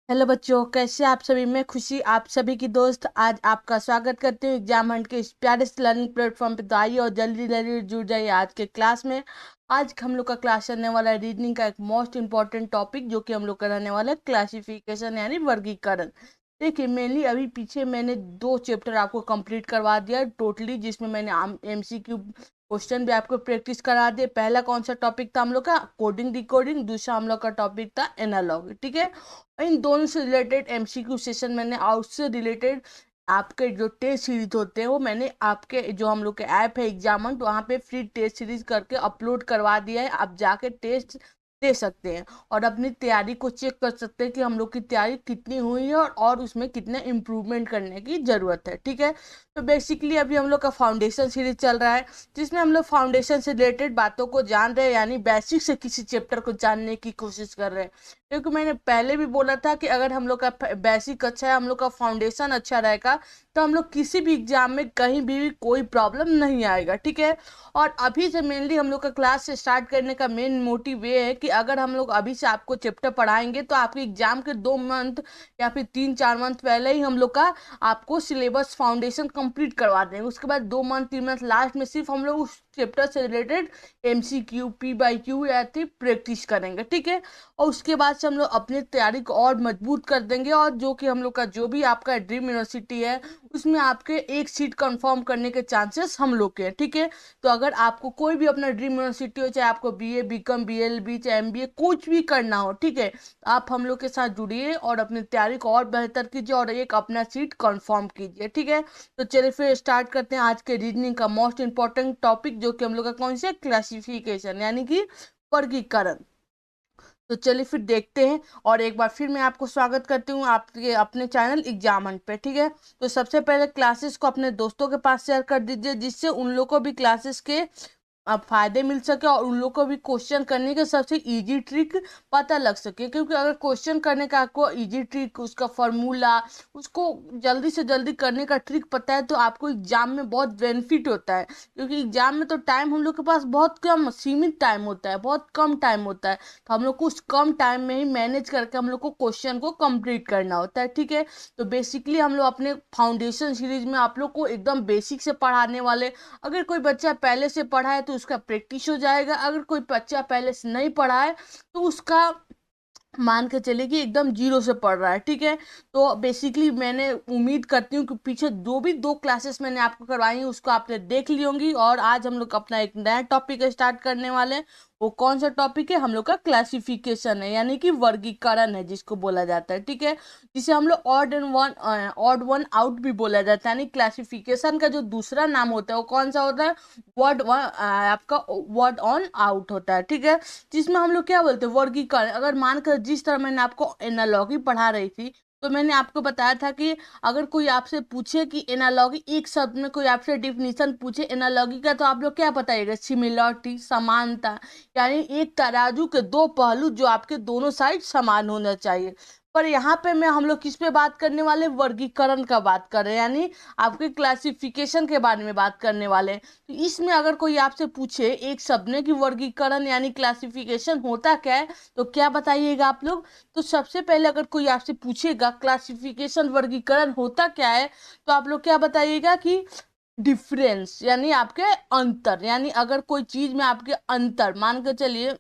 Hello बच्चों, कैसे आप सभी। मैं खुशी आप सभी की दोस्त आज आपका स्वागत करती हूँ एग्जाम हंट के इस प्यारे से लर्निंग प्लेटफॉर्म पे। तो आइए और जल्दी जल्दी जुड़ जाइए आज के क्लास में। आज हम लोग का क्लास चलने वाला है रीजनिंग का एक मोस्ट इंपॉर्टेंट टॉपिक, जो कि हम लोग का रहने वाला है क्लासिफिकेशन यानी वर्गीकरण। देखिए, मेनली अभी पीछे मैंने 2 चैप्टर आपको कंप्लीट करवा दिया टोटली, जिसमें मैंने MCQ क्वेश्चन भी आपको प्रैक्टिस करा दिए। पहला कौन सा टॉपिक था हम लोग का? Coding decoding. दूसरा हम लोग का टॉपिक था एनालॉग। ठीक है, इन दोनों से रिलेटेड MCQ सेशन मैंने, और उससे रिलेटेड आपके जो टेस्ट सीरीज होते हैं वो मैंने आपके जो हम लोग के ऐप है एग्जामन, तो वहाँ पे फ्री टेस्ट सीरीज करके अपलोड करवा दिया है। आप जाके टेस्ट दे सकते हैं और अपनी तैयारी को चेक कर सकते हैं कि हम लोग की तैयारी कितनी हुई है और उसमें कितने इम्प्रूवमेंट करने की ज़रूरत है। ठीक है, तो बेसिकली अभी हम लोग का फाउंडेशन सीरीज चल रहा है, जिसमें हम लोग फाउंडेशन से रिलेटेड बातों को जान रहे हैं, यानी बेसिक से किसी चैप्टर को जानने की कोशिश कर रहे हैं। क्योंकि मैंने पहले भी बोला था कि अगर हम लोग का बेसिक अच्छा है, हम लोग का फाउंडेशन अच्छा रहेगा, तो हम लोग किसी भी एग्जाम में कहीं भी कोई प्रॉब्लम नहीं आएगा। ठीक है, और अभी से मेनली हम लोग का क्लास से स्टार्ट करने का मेन मोटिव ये है कि अगर हम लोग अभी से आपको चैप्टर पढ़ाएंगे तो आपके एग्जाम के 2 मंथ या फिर 3-4 मंथ पहले ही हम लोग का आपको सिलेबस फाउंडेशन कंप्लीट करवा देंगे। उसके बाद 2 मंथ 3 मंथ लास्ट में सिर्फ हम लोग उस चैप्टर से रिलेटेड MCQ P/Q या फिर प्रैक्टिस करेंगे। ठीक है, और उसके बाद से हम लोग अपनी तैयारी को और मजबूत कर देंगे, और जो कि हम लोग का जो भी आपका ड्रीम यूनिवर्सिटी है उसमें आपके एक सीट कंफर्म करने के चांसेस हम लोग के हैं। ठीक है, तो अगर आपको कोई भी अपना ड्रीम यूनिवर्सिटी हो, चाहे आपको BA BCom BLB चाहे MBA कुछ भी करना हो, ठीक है, तो आप हम लोग के साथ जुड़िए और अपनी तैयारी को और बेहतर कीजिए और एक अपना सीट कंफर्म कीजिए। ठीक है, तो चलिए फिर स्टार्ट करते हैं आज के रीजनिंग का मोस्ट इंपॉर्टेंट टॉपिक, जो कि हम लोग का कौन सा क्लासिफिकेशन यानी कि वर्गीकरण। तो चलिए फिर देखते हैं, और एक बार फिर मैं आपको स्वागत करती हूँ आपके अपने चैनल एग्जाम हंट पे। ठीक है, तो सबसे पहले क्लासेस को अपने दोस्तों के पास शेयर कर दीजिए, जिससे उन लोग को भी क्लासेस के अब फायदे मिल सके और उन लोग को भी क्वेश्चन करने के सबसे इजी ट्रिक पता लग सके। क्योंकि अगर क्वेश्चन करने का आपको इजी ट्रिक, उसका फॉर्मूला, उसको जल्दी से जल्दी करने का ट्रिक पता है, तो आपको एग्जाम में बहुत बेनिफिट होता है। क्योंकि एग्जाम में तो टाइम हम लोग के पास बहुत कम सीमित टाइम होता है, बहुत कम टाइम होता है, तो हम लोग को उस कम टाइम में ही मैनेज करके हम लोग को क्वेश्चन को कंप्लीट करना होता है। ठीक है, तो बेसिकली हम लोग अपने फाउंडेशन सीरीज में आप लोग को एकदम बेसिक से पढ़ाने वाले। अगर कोई बच्चा पहले से पढ़ा है तो उसका प्रैक्टिस हो जाएगा, अगर कोई बच्चा पहले से नहीं पढ़ा है तो उसका मान के चले कि एकदम जीरो से पढ़ रहा है। ठीक है, तो बेसिकली मैंने उम्मीद करती हूँ कि पीछे जो भी 2 क्लासेस मैंने आपको करवाई हैं उसको आपने देख ली होंगी, और आज हम लोग अपना एक नया टॉपिक स्टार्ट करने वाले हैं। वो कौन सा टॉपिक है? हम लोग का क्लासिफिकेशन है, यानी कि वर्गीकरण है जिसको बोला जाता है। ठीक है, जिसे हम लोग ऑड वन आउट भी बोला जाता है। यानी क्लासिफिकेशन का जो दूसरा नाम होता है वो कौन सा होता है? वर्ड वन आपका वर्ड ऑन आउट होता है। ठीक है, जिसमें हम लोग क्या बोलते हैं? वर्गीकरण। अगर मानकर जिस तरह मैंने आपको एनालॉगी पढ़ा रही थी, तो मैंने आपको बताया था कि अगर कोई आपसे पूछे कि एनालॉगी, एक शब्द में कोई आपसे डिफिनीशन पूछे एनालॉगी का, तो आप लोग क्या बताइएगा? सिमिलरिटी, समानता, यानी एक तराजू के 2 पहलू जो आपके दोनों साइड समान होना चाहिए। पर यहाँ पे मैं हम लोग किस पे बात करने वाले? वर्गीकरण का बात कर रहे हैं, यानी आपके क्लासिफिकेशन के बारे में बात करने वाले हैं। तो इसमें अगर कोई आपसे पूछे एक शब्द में कि वर्गीकरण यानी क्लासिफिकेशन होता क्या है, तो क्या बताइएगा आप लोग? तो सबसे पहले अगर कोई आपसे पूछेगा क्लासिफिकेशन वर्गीकरण होता क्या है, तो आप लोग क्या बताइएगा कि डिफरेंस, यानी आपके अंतर। यानी अगर कोई चीज में आपके अंतर मान के चलिए,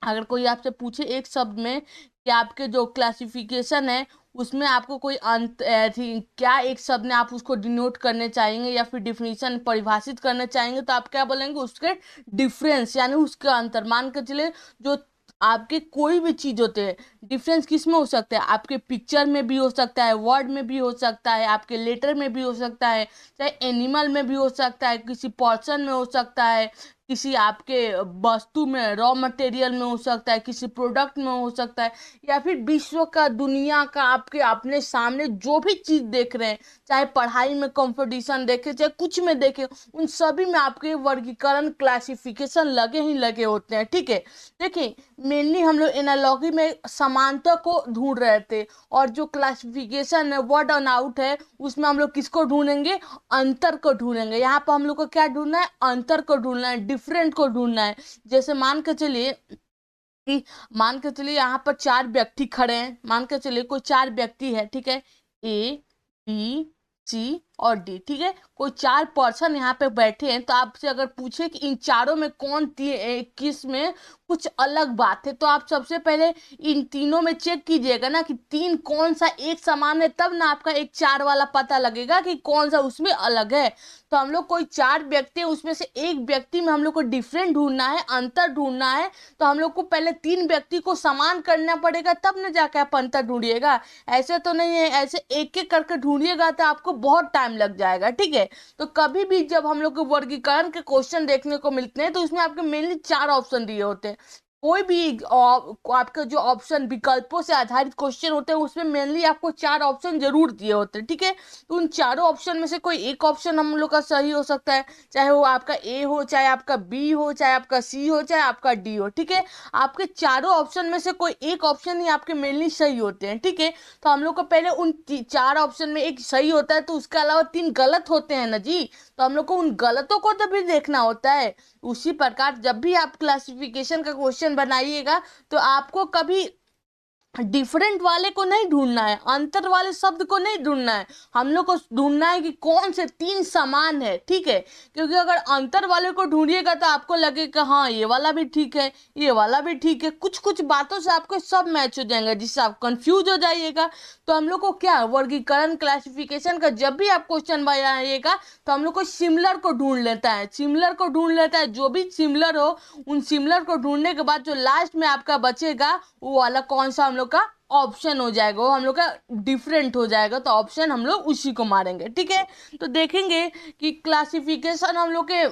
अगर कोई आपसे पूछे एक शब्द में कि आपके जो क्लासिफिकेशन है उसमें आपको कोई अंत क्या एक शब्द में आप उसको डिनोट करने चाहेंगे या फिर डिफिनीशन परिभाषित करना चाहेंगे, तो आप क्या बोलेंगे? उसके डिफरेंस, यानी उसका अंतर। मान के चले जो आपके कोई भी चीज होते हैं, डिफरेंस किस में हो सकता है? आपके पिक्चर में भी हो सकता है, वर्ड में भी हो सकता है, आपके लेटर में भी हो सकता है, चाहे एनिमल में भी हो सकता है, किसी पर्सन में हो सकता है, किसी आपके वस्तु में रॉ मटेरियल में हो सकता है, किसी प्रोडक्ट में हो सकता है, या फिर विश्व का, दुनिया का, आपके अपने सामने जो भी चीज देख रहे हैं, चाहे पढ़ाई में कंपटीशन देखे, चाहे कुछ में देखे, उन सभी में आपके वर्गीकरण क्लासिफिकेशन लगे ही लगे होते हैं। ठीक है, देखिए, मेनली हम लोग एनालॉगी में समानता को ढूंढ रहे थे, और जो क्लासिफिकेशन है वर्ड ऑन आउट है उसमें हम लोग किसको ढूंढेंगे? अंतर को ढूंढेंगे। यहाँ पर हम लोग को क्या ढूंढना है? अंतर को ढूंढना है, डिफरेंट को ढूंढना है। जैसे मान के चलिए कि मान के चलिए यहाँ पर 4 व्यक्ति खड़े हैं, मान के चलिए कोई 4 व्यक्ति है, ठीक है, A, B, C और D, ठीक है, कोई 4 पर्सन यहाँ पे बैठे हैं। तो आपसे अगर पूछे कि इन चारों में किस में कुछ अलग बात है, तो आप सबसे पहले इन तीनों में चेक कीजिएगा ना कि तीन कौन सा एक समान है, तब ना आपका एक 4 वाला पता लगेगा कि कौन सा उसमें अलग है। तो हम लोग कोई 4 व्यक्ति है, उसमें से एक व्यक्ति में हम लोग को डिफरेंट ढूंढना है, अंतर ढूंढना है। तो हम लोग को पहले 3 व्यक्ति को समान करना पड़ेगा, तब न जाके आप अंतर ढूंढिएगा। ऐसे तो नहीं है, ऐसे एक एक करके ढूंढिएगा तो आपको बहुत टाइम लग जाएगा, ठीक है। तो कभी भी जब हम लोग को वर्गीकरण के क्वेश्चन देखने को मिलते हैं, तो उसमें आपके मेनली 4 ऑप्शन दिए होते हैं। कोई भी आपका जो ऑप्शन विकल्पों से आधारित क्वेश्चन होते हैं, उसमें मेनली आपको 4 ऑप्शन जरूर दिए होते हैं, ठीक है। तो उन चारों ऑप्शन में से कोई एक ऑप्शन हम लोग का सही हो सकता है, चाहे वो आपका ए हो, चाहे आपका बी हो, चाहे आपका सी हो, चाहे आपका डी हो, ठीक है। आपके चारों ऑप्शन में से कोई एक ऑप्शन ही आपके मेनली सही होते हैं, ठीक है। तो हम लोग को पहले उन 4 ऑप्शन में एक सही होता है, तो उसके अलावा 3 गलत होते हैं ना जी। तो हम लोग को उन गलतों को तो भी देखना होता है। उसी प्रकार जब भी आप क्लासिफिकेशन का क्वेश्चन बनाइएगा, तो आपको कभी डिफरेंट वाले को नहीं ढूंढना है, अंतर वाले शब्द को नहीं ढूंढना है। हम लोग को ढूंढना है कि कौन से 3 समान है, ठीक है। क्योंकि अगर अंतर वाले को ढूंढिएगा तो आपको लगेगा हाँ ये वाला भी ठीक है, ये वाला भी ठीक है, कुछ कुछ बातों से आपको सब मैच हो जाएंगे, जिससे आप कंफ्यूज हो जाइएगा। तो हम लोग को क्या वर्गीकरण क्लासिफिकेशन का जब भी आप क्वेश्चन बनाइएगा, तो हम लोग को सिमिलर को ढूंढ लेता है, सिमिलर को ढूंढ लेता है। जो भी सिमिलर हो, उन सिमिलर को ढूंढने के बाद जो लास्ट में आपका बचेगा, वो वाला कौन सा हम लोग का ऑप्शन हो जाएगा, वो हम लोग का डिफरेंट हो जाएगा। तो ऑप्शन हम लोग उसी को मारेंगे, ठीक है। तो देखेंगे कि क्लासिफिकेशन हम लोग के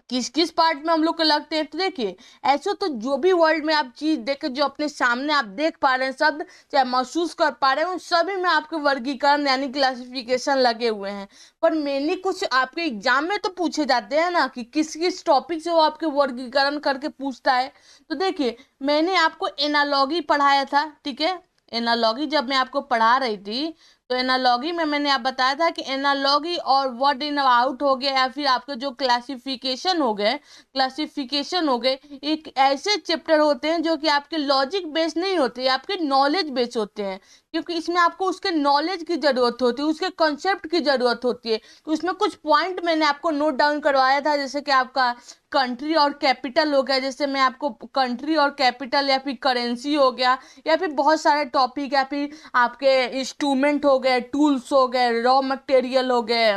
किस किस पार्ट में हम लोग को लगते हैं। तो देखिए, ऐसे तो जो भी वर्ल्ड में आप चीज देखे, जो अपने सामने आप देख पा रहे हैं, शब्द चाहे महसूस कर पा रहे हैं, उन सभी में आपके वर्गीकरण यानी क्लासिफिकेशन लगे हुए हैं। पर मेनली कुछ आपके एग्जाम में तो पूछे जाते हैं ना कि किस किस टॉपिक से वो आपके वर्गीकरण करके पूछता है। तो देखिए, मैंने आपको एनालॉगी पढ़ाया था, ठीक है। एनालॉगी जब मैं आपको पढ़ा रही थी, तो एनालॉगी में मैंने आप बताया था कि एनालॉगी और वर्ड इन आउट हो गया, या फिर आपके जो क्लासिफिकेशन हो गए, एक ऐसे चैप्टर होते हैं जो कि आपके लॉजिक बेस्ड नहीं होते, आपके नॉलेज बेस्ड होते हैं। क्योंकि इसमें आपको उसके नॉलेज की जरूरत होती है, उसके कॉन्सेप्ट की जरूरत होती है। तो उसमें कुछ पॉइंट मैंने आपको नोट डाउन करवाया था, जैसे कि आपका कंट्री और कैपिटल हो गया, जैसे मैं आपको कंट्री और कैपिटल या फिर करेंसी हो गया, या फिर बहुत सारे टॉपिक, या फिर आपके इंस्ट्रूमेंट हो गए, टूल्स हो गए, रॉ मटेरियल हो गए,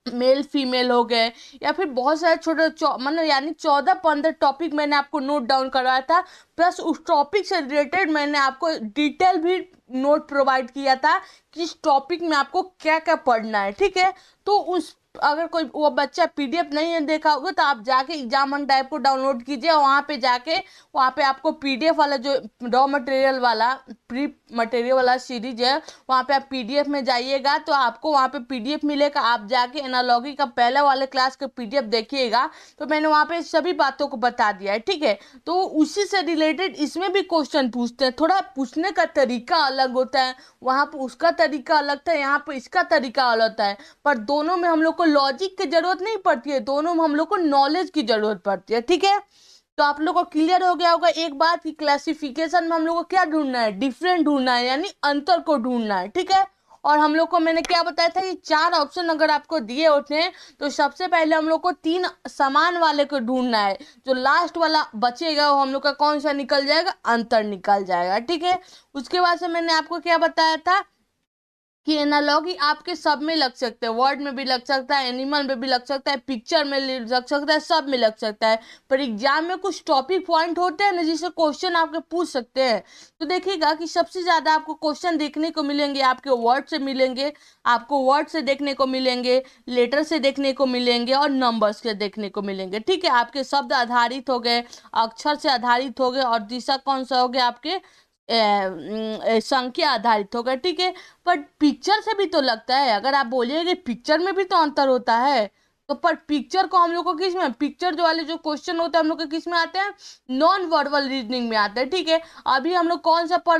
मेल फीमेल हो गए, या फिर बहुत सारे छोटे मतलब यानी 14-15 टॉपिक मैंने आपको नोट डाउन करवाया था। प्लस उस टॉपिक से रिलेटेड मैंने आपको डिटेल भी नोट प्रोवाइड किया था कि इस टॉपिक में आपको क्या क्या पढ़ना है, ठीक है। तो उस अगर कोई वो बच्चा पीडीएफ नहीं देखा होगा, तो आप जाके एग्जाम ऑन टाइप को डाउनलोड कीजिए, वहाँ पे जाके वहाँ पे आपको पीडीएफ वाला जो रॉ मटेरियल वाला प्री मटेरियल वाला सीरीज है, वहाँ पे आप पीडीएफ में जाइएगा, तो आपको वहाँ पे पीडीएफ मिलेगा। आप जाके एनालॉगी का पहले वाले क्लास का पीडीएफ देखिएगा, तो मैंने वहाँ पे सभी बातों को बता दिया है, ठीक है। तो उसी से रिलेटेड इसमें भी क्वेश्चन पूछते हैं, थोड़ा पूछने का तरीका अलग होता है, वहाँ पे उसका तरीका अलग था, यहाँ पे इसका तरीका अलग होता है। पर दोनों में हम लोग को लॉजिक की जरूरत नहीं पड़ती है, दोनों में हम लोग को नॉलेज की जरूरत पड़ती है, ठीक है। तो आप लोग को क्लियर हो गया होगा एक बात कि क्लासिफिकेशन में हम लोग को क्या ढूंढना है, डिफरेंट ढूंढना है, यानी अंतर को ढूंढना है, ठीक है। और हम लोग को मैंने क्या बताया था कि 4 ऑप्शन अगर आपको दिए होते हैं, तो सबसे पहले हम लोग को 3 समान वाले को ढूंढना है। जो लास्ट वाला बचेगा वो हम लोग का कौन सा निकल जाएगा, अंतर निकल जाएगा, ठीक है। उसके बाद से मैंने आपको क्या बताया था कि एनालॉगी आपके सब में लग सकते हैं, वर्ड में भी लग सकता है, एनिमल में भी लग सकता है, पिक्चर में लग सकता है, सब में लग सकता है। पर एग्जाम में कुछ टॉपिक पॉइंट होते हैं ना, जिससे क्वेश्चन आपके पूछ सकते हैं। तो देखिएगा कि सबसे ज्यादा आपको क्वेश्चन देखने को मिलेंगे आपके वर्ड से मिलेंगे, आपको वर्ड से देखने को मिलेंगे, लेटर से देखने को मिलेंगे, और नंबर्स से देखने को मिलेंगे, ठीक है। आपके शब्द आधारित हो गए, अक्षर से आधारित हो गए, और दिशा कौन सा हो गया, आपके संख्या आधारित होगा, ठीक है। पर पिक्चर से भी तो लगता है, अगर आप बोलिए पिक्चर में भी तो अंतर होता है, तो पर पिक्चर को हम लोग को किस में, पिक्चर जो वाले जो क्वेश्चन होते हैं हम लोग के किस में आते हैं, नॉन वर्बल रीजनिंग में आते हैं, ठीक है। अभी हम लोग कौन सा पर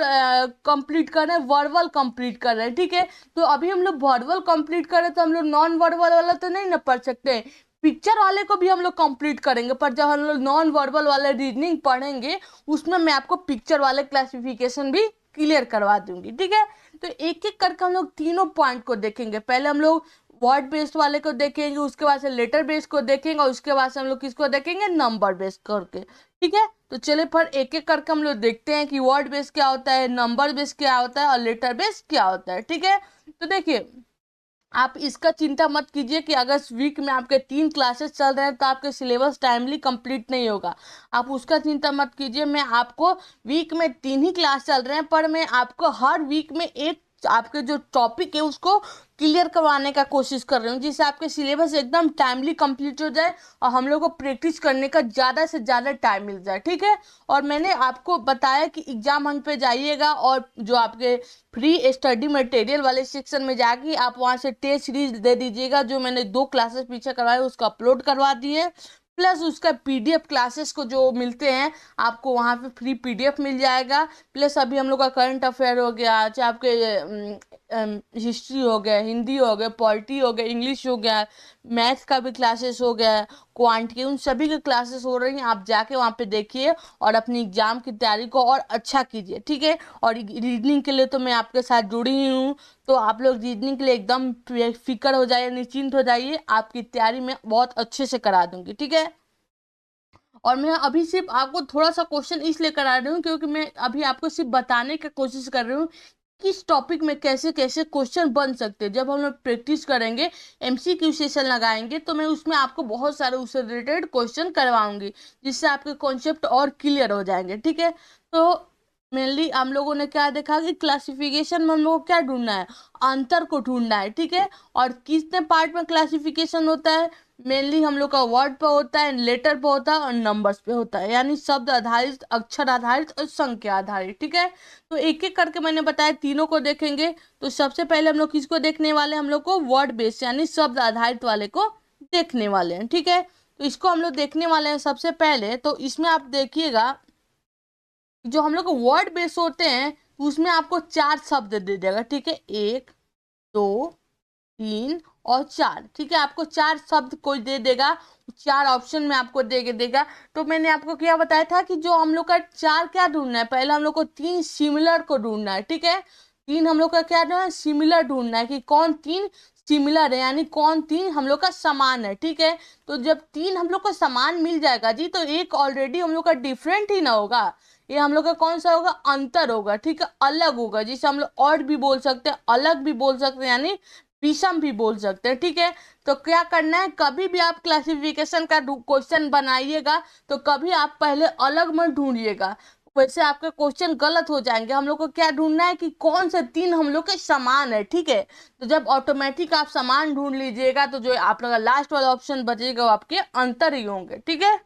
कंप्लीट कर रहे हैं, वर्बल कंप्लीट कर रहे हैं, ठीक है। तो अभी हम लोग वर्बल कंप्लीट कर रहे हैं, तो हम लोग नॉन वर्बल वाला तो नहीं ना पढ़ सकते। पिक्चर वाले को भी हम लोग कंप्लीट करेंगे, पर जब हम लोग नॉन वर्बल वाले रीजनिंग पढ़ेंगे उसमें मैं आपको पिक्चर वाले क्लासिफिकेशन भी क्लियर करवा दूंगी, ठीक है। तो एक एक करके हम लोग तीनों पॉइंट को देखेंगे। पहले हम लोग वर्ड बेस्ड वाले को देखेंगे, उसके बाद से लेटर बेस्ड को देखेंगे, और उसके बाद से हम लोग किसको देखेंगे, नंबर बेस्ड करके, ठीक है। तो चलिए पर एक एक करके हम लोग देखते हैं कि वर्ड बेस्ड क्या होता है, नंबर बेस्ड क्या होता है और लेटर बेस्ड क्या होता है, ठीक है। तो देखिए, आप इसका चिंता मत कीजिए कि अगर वीक में आपके 3 क्लासेस चल रहे हैं तो आपके सिलेबस टाइमली कंप्लीट नहीं होगा। आप उसका चिंता मत कीजिए। मैं आपको वीक में 3 ही क्लास चल रहे हैं, पर मैं आपको हर वीक में एक आपके जो टॉपिक है उसको क्लियर करवाने का कोशिश कर रही हूँ, जिससे आपके सिलेबस एकदम टाइमली कंप्लीट हो जाए और हम लोग को प्रैक्टिस करने का ज़्यादा से ज़्यादा टाइम मिल जाए, ठीक है। और मैंने आपको बताया कि एग्जाम हंट पे जाइएगा और जो आपके फ्री स्टडी मटेरियल वाले सेक्शन में जाके आप वहाँ से टेस्ट सीरीज दे दीजिएगा, जो मैंने 2 क्लासेस पीछे करवाए उसको अपलोड करवा दिए, प्लस उसका पीडीएफ क्लासेस को जो मिलते हैं आपको वहाँ पे फ्री पीडीएफ मिल जाएगा। प्लस अभी हम लोग का करंट अफेयर हो गया, चाहे आपके हिस्ट्री हो गया, हिंदी हो गया, पॉलिटी हो गया, इंग्लिश हो गया, मैथ का भी क्लासेस हो गया, क्वांटिटी, उन सभी के क्लासेस हो रही हैं। आप जाके वहाँ पे देखिए और अपनी एग्जाम की तैयारी को और अच्छा कीजिए, ठीक है। और रीजनिंग के लिए तो मैं आपके साथ जुड़ी ही हूँ, तो आप लोग रीजनिंग के लिए एकदम फिक्र हो जाइए, निश्चिंत हो जाइए, आपकी तैयारी मैं बहुत अच्छे से करा दूंगी, ठीक है। और मैं अभी सिर्फ आपको थोड़ा सा क्वेश्चन इसलिए करा रही हूँ क्योंकि मैं अभी आपको सिर्फ बताने की कोशिश कर रही हूँ किस टॉपिक में कैसे कैसे क्वेश्चन बन सकते हैं। जब हम लोग प्रैक्टिस करेंगे, एमसीक्यू सेशन लगाएंगे, तो मैं उसमें आपको बहुत सारे उससे रिलेटेड क्वेश्चन करवाऊंगी, जिससे आपके कॉन्सेप्ट और क्लियर हो जाएंगे, ठीक है। तो मेनली हम लोगों ने क्या देखा कि क्लासिफिकेशन में हम लोग को क्या ढूंढना है, अंतर को ढूंढना है, ठीक है। और कितने पार्ट में क्लासिफिकेशन होता है, मेनली हम लोग का वर्ड पे होता है, लेटर पे होता है और नंबर्स पे होता है, यानी शब्द आधारित, अक्षर आधारित और संख्या आधारित, ठीक है। तो एक एक करके मैंने बताया तीनों को देखेंगे। तो सबसे पहले हम लोग किसको देखने वाले हैं, हम लोग को वर्ड बेस्ड यानी शब्द आधारित वाले को देखने वाले हैं, ठीक है। तो इसको हम लोग देखने वाले हैं सबसे पहले। तो इसमें आप देखिएगा, जो हम लोग वर्ड बेस होते हैं उसमें आपको 4 शब्द दे देगा, ठीक है, 1 2 3 और 4, ठीक है। आपको 4 शब्द कोई दे देगा, 4 ऑप्शन में आपको दे के देगा। तो मैंने आपको क्या बताया था कि जो हम लोग का 4 क्या ढूंढना है, पहले हम लोग को 3 सिमिलर को ढूंढना है, ठीक है। 3 हम लोग का क्या ढूंढना है, सिमिलर ढूंढना है कि कौन 3 सिमिलर है, यानी कौन 3 हम लोग का समान है, ठीक है। तो जब 3 हम लोग को समान मिल जाएगा जी, तो एक ऑलरेडी हम लोग का डिफरेंट ही ना होगा, ये हम लोग का कौन सा होगा, अंतर होगा, ठीक है, अलग होगा, जिसे हम लोग और भी बोल सकते हैं, अलग भी बोल सकते हैं, यानी विषम भी बोल सकते हैं, ठीक है। तो क्या करना है, कभी भी आप क्लासिफिकेशन का क्वेश्चन बनाइएगा तो कभी आप पहले अलग मत ढूंढिएगा, वैसे आपके क्वेश्चन गलत हो जाएंगे। हम लोग को क्या ढूंढना है कि कौन से 3 हम लोग के समान है, ठीक है। तो जब ऑटोमेटिक आप समान ढूंढ लीजिएगा तो जो आप लोग का लास्ट वाला ऑप्शन बचेगा वो आपके अंतर ही होंगे, ठीक है।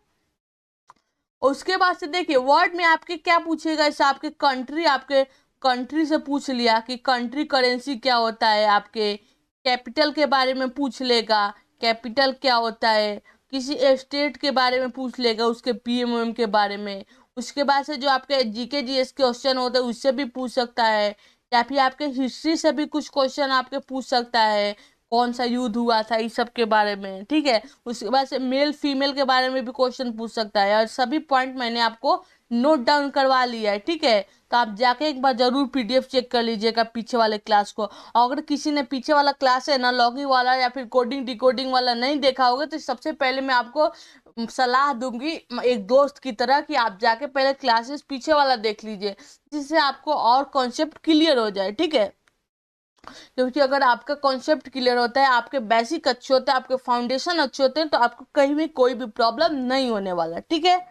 उसके बाद से देखिए, वर्ड में आपके क्या पूछेगा, जैसे आपके कंट्री से पूछ लिया कि कंट्री करेंसी क्या होता है, आपके कैपिटल के बारे में पूछ लेगा, कैपिटल क्या होता है, किसी स्टेट के बारे में पूछ लेगा, उसके पीएमओएम के बारे में। उसके बाद से जो आपके जीके जीएस क्वेश्चन होते हैं उससे भी पूछ सकता है, या फिर आपके हिस्ट्री से भी कुछ क्वेश्चन आपके पूछ सकता है, कौन सा युद्ध हुआ था इस सब के बारे में, ठीक है। उसके बाद से मेल फीमेल के बारे में भी क्वेश्चन पूछ सकता है, और सभी पॉइंट मैंने आपको नोट डाउन करवा लिया है, ठीक है। तो आप जाके एक बार जरूर पीडीएफ चेक कर लीजिएगा पीछे वाले क्लास को। और अगर किसी ने पीछे वाला क्लास है ना, लॉगिंग वाला या फिर कोडिंग डिकोडिंग वाला नहीं देखा होगा, तो सबसे पहले मैं आपको सलाह दूंगी एक दोस्त की तरह कि आप जाके पहले क्लासेस पीछे वाला देख लीजिए, जिससे आपको और कॉन्सेप्ट क्लियर हो जाए, ठीक है। क्योंकि अगर आपका कॉन्सेप्ट क्लियर होता है, आपके बेसिक अच्छे होते हैं, आपके फाउंडेशन अच्छे होते हैं, तो आपको कहीं भी कोई भी प्रॉब्लम नहीं होने वाला, ठीक है।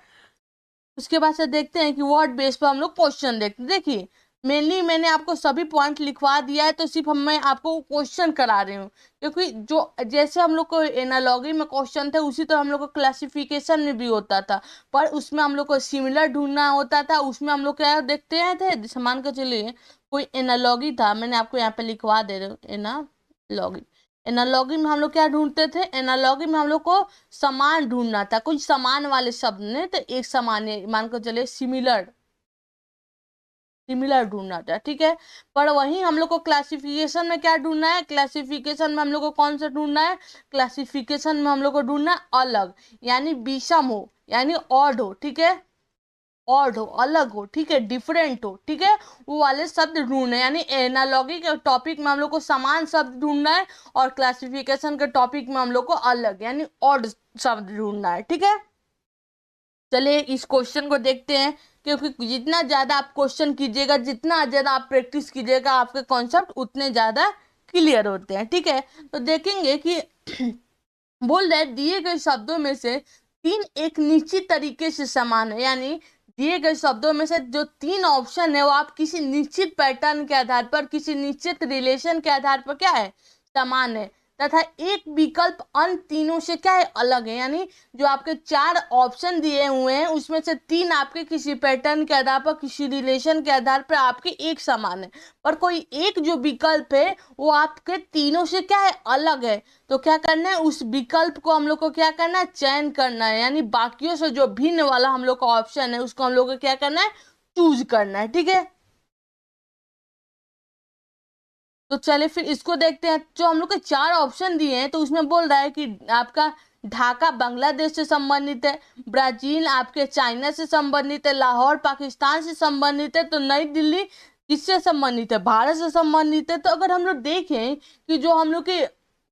उसके बाद से देखते हैं कि वर्ड बेस पर हम लोग क्वेश्चन देखते हैं। देखिए, मेनली मैंने आपको सभी पॉइंट लिखवा दिया है, तो सिर्फ मैं आपको क्वेश्चन करा रही हूँ, क्योंकि जो जैसे हम लोग को एनालॉगी में क्वेश्चन थे उसी तरह हम लोग को क्लासिफिकेशन में भी होता था, पर उसमें हम लोग को सिमिलर ढूंढना होता था। उसमें हम लोग क्या देखते हैं थे, समान के चलिए कोई एनालॉगी था, मैंने आपको यहाँ पे लिखवा दे रही हूँ, एनालॉगी। एनालॉगी में हम लोग क्या ढूंढते थे, एनालॉगी में हम लोग को समान ढूंढना था, कुछ समान वाले शब्द ने, तो एक समान मान को चले सिमिलर, सिमिलर ढूंढना होता है, ठीक है। पर वहीं हम लोग को क्लासिफिकेशन में क्या ढूंढना है, क्लासिफिकेशन में हम लोग को कौन सा ढूंढना है, क्लासिफिकेशन में हम लोग को ढूंढना अलग, यानी विषम हो, यानी ऑड हो, ठीक है, ऑड हो, अलग हो, ठीक है, डिफरेंट हो, ठीक है, वो वाले शब्द ढूंढने, यानी एनालॉगी के टॉपिक में हम लोग को समान शब्द ढूंढना है, और क्लासिफिकेशन के टॉपिक में हम लोग को अलग यानी ऑड शब्द ढूंढना है, ठीक है। चलिए इस क्वेश्चन को देखते हैं, क्योंकि जितना ज्यादा आप क्वेश्चन कीजिएगा, जितना ज्यादा आप प्रैक्टिस कीजिएगा, आपके कॉन्सेप्ट उतने ज्यादा क्लियर होते हैं, ठीक है। तो देखेंगे कि बोल रहे दिए गए शब्दों में से तीन एक निश्चित तरीके से समान है, यानी दिए गए शब्दों में से जो तीन ऑप्शन है वो आप किसी निश्चित पैटर्न के आधार पर, किसी निश्चित रिलेशन के आधार पर क्या है, समान है, तथा एक विकल्प अन्य तीनों से क्या है, अलग है। यानी जो आपके चार ऑप्शन दिए हुए हैं उसमें से तीन आपके किसी पैटर्न के आधार पर, किसी रिलेशन के आधार पर आपके एक समान है, पर कोई एक जो विकल्प है वो आपके तीनों से क्या है, अलग है। तो क्या करना है, उस विकल्प को हम लोग को क्या करना है, चयन करना है, यानी बाकियों से जो भिन्न वाला हम लोग का ऑप्शन है उसको हम लोग को क्या करना है, चूज करना है, ठीक है। तो चले फिर इसको देखते हैं, जो हम लोग के चार ऑप्शन दिए हैं तो उसमें बोल रहा है कि आपका ढाका बांग्लादेश से संबंधित है, ब्राजील आपके चाइना से संबंधित है, लाहौर पाकिस्तान से संबंधित है, तो नई दिल्ली किससे संबंधित है, भारत से संबंधित है। तो अगर हम लोग देखें कि जो हम लोग के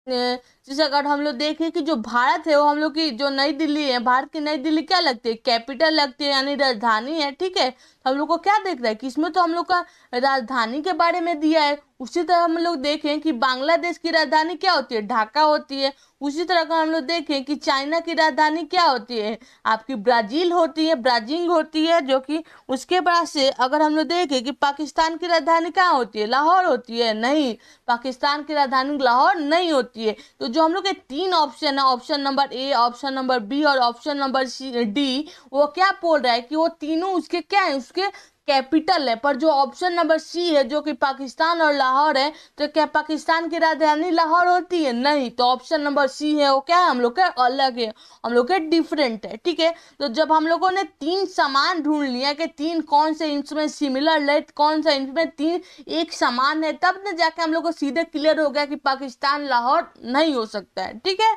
जैसे अगर हम लोग देखें कि जो भारत है वो हम लोग की जो नई दिल्ली है, भारत की नई दिल्ली क्या लगती है, कैपिटल लगती है, यानी राजधानी है, ठीक है। तो हम लोग को क्या देख रहा है कि इसमें तो हम लोग का राजधानी के बारे में दिया है। उसी तरह हम लोग देखें कि बांग्लादेश की राजधानी क्या होती है, ढाका होती है। उसी तरह का हम लोग देखें कि चाइना की राजधानी क्या होती है, आपकी ब्राजील होती है, ब्राजिंग होती है, जो कि उसके बाद से अगर हम लोग देखें कि पाकिस्तान की राजधानी क्या होती है, लाहौर होती है, नहीं, पाकिस्तान की राजधानी लाहौर नहीं होती है। तो जो हम लोग के तीन ऑप्शन है, option number A, option number B और ऑप्शन नंबर सी डी, वो क्या बोल रहा है कि वो तीनों उसके क्या है, उसके कैपिटल है। पर जो ऑप्शन नंबर सी है जो कि पाकिस्तान और लाहौर है, तो क्या पाकिस्तान की राजधानी लाहौर होती है, नहीं, तो ऑप्शन नंबर सी है वो क्या है, हम लोग का अलग है, हम लोग के डिफरेंट है, ठीक है। तो जब हम लोगों ने तीन समान ढूंढ लिया कि तीन कौन से इसमें सिमिलर है, कौन सा इनमें तीन एक समान है, तब न जाके हम लोग को सीधे क्लियर हो गया कि पाकिस्तान लाहौर नहीं हो सकता है, ठीक है।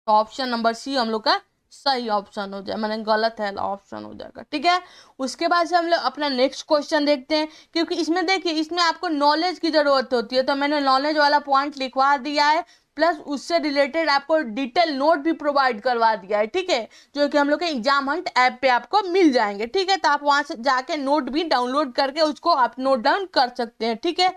तो ऑप्शन नंबर सी हम लोग का सही ऑप्शन हो जाए, मैंने गलत है ऑप्शन हो जाएगा, ठीक है। उसके बाद से हम लोग अपना नेक्स्ट क्वेश्चन देखते हैं, क्योंकि इसमें देखिए इसमें आपको नॉलेज की जरूरत होती है, तो मैंने नॉलेज वाला पॉइंट लिखवा दिया है, प्लस उससे रिलेटेड आपको डिटेल नोट भी प्रोवाइड करवा दिया है, ठीक है, जो कि हम लोग के एग्जाम हंट ऐप पे आपको मिल जाएंगे, ठीक है। तो आप वहां से जाके नोट भी डाउनलोड करके उसको आप नोट डाउन कर सकते हैं, ठीक है।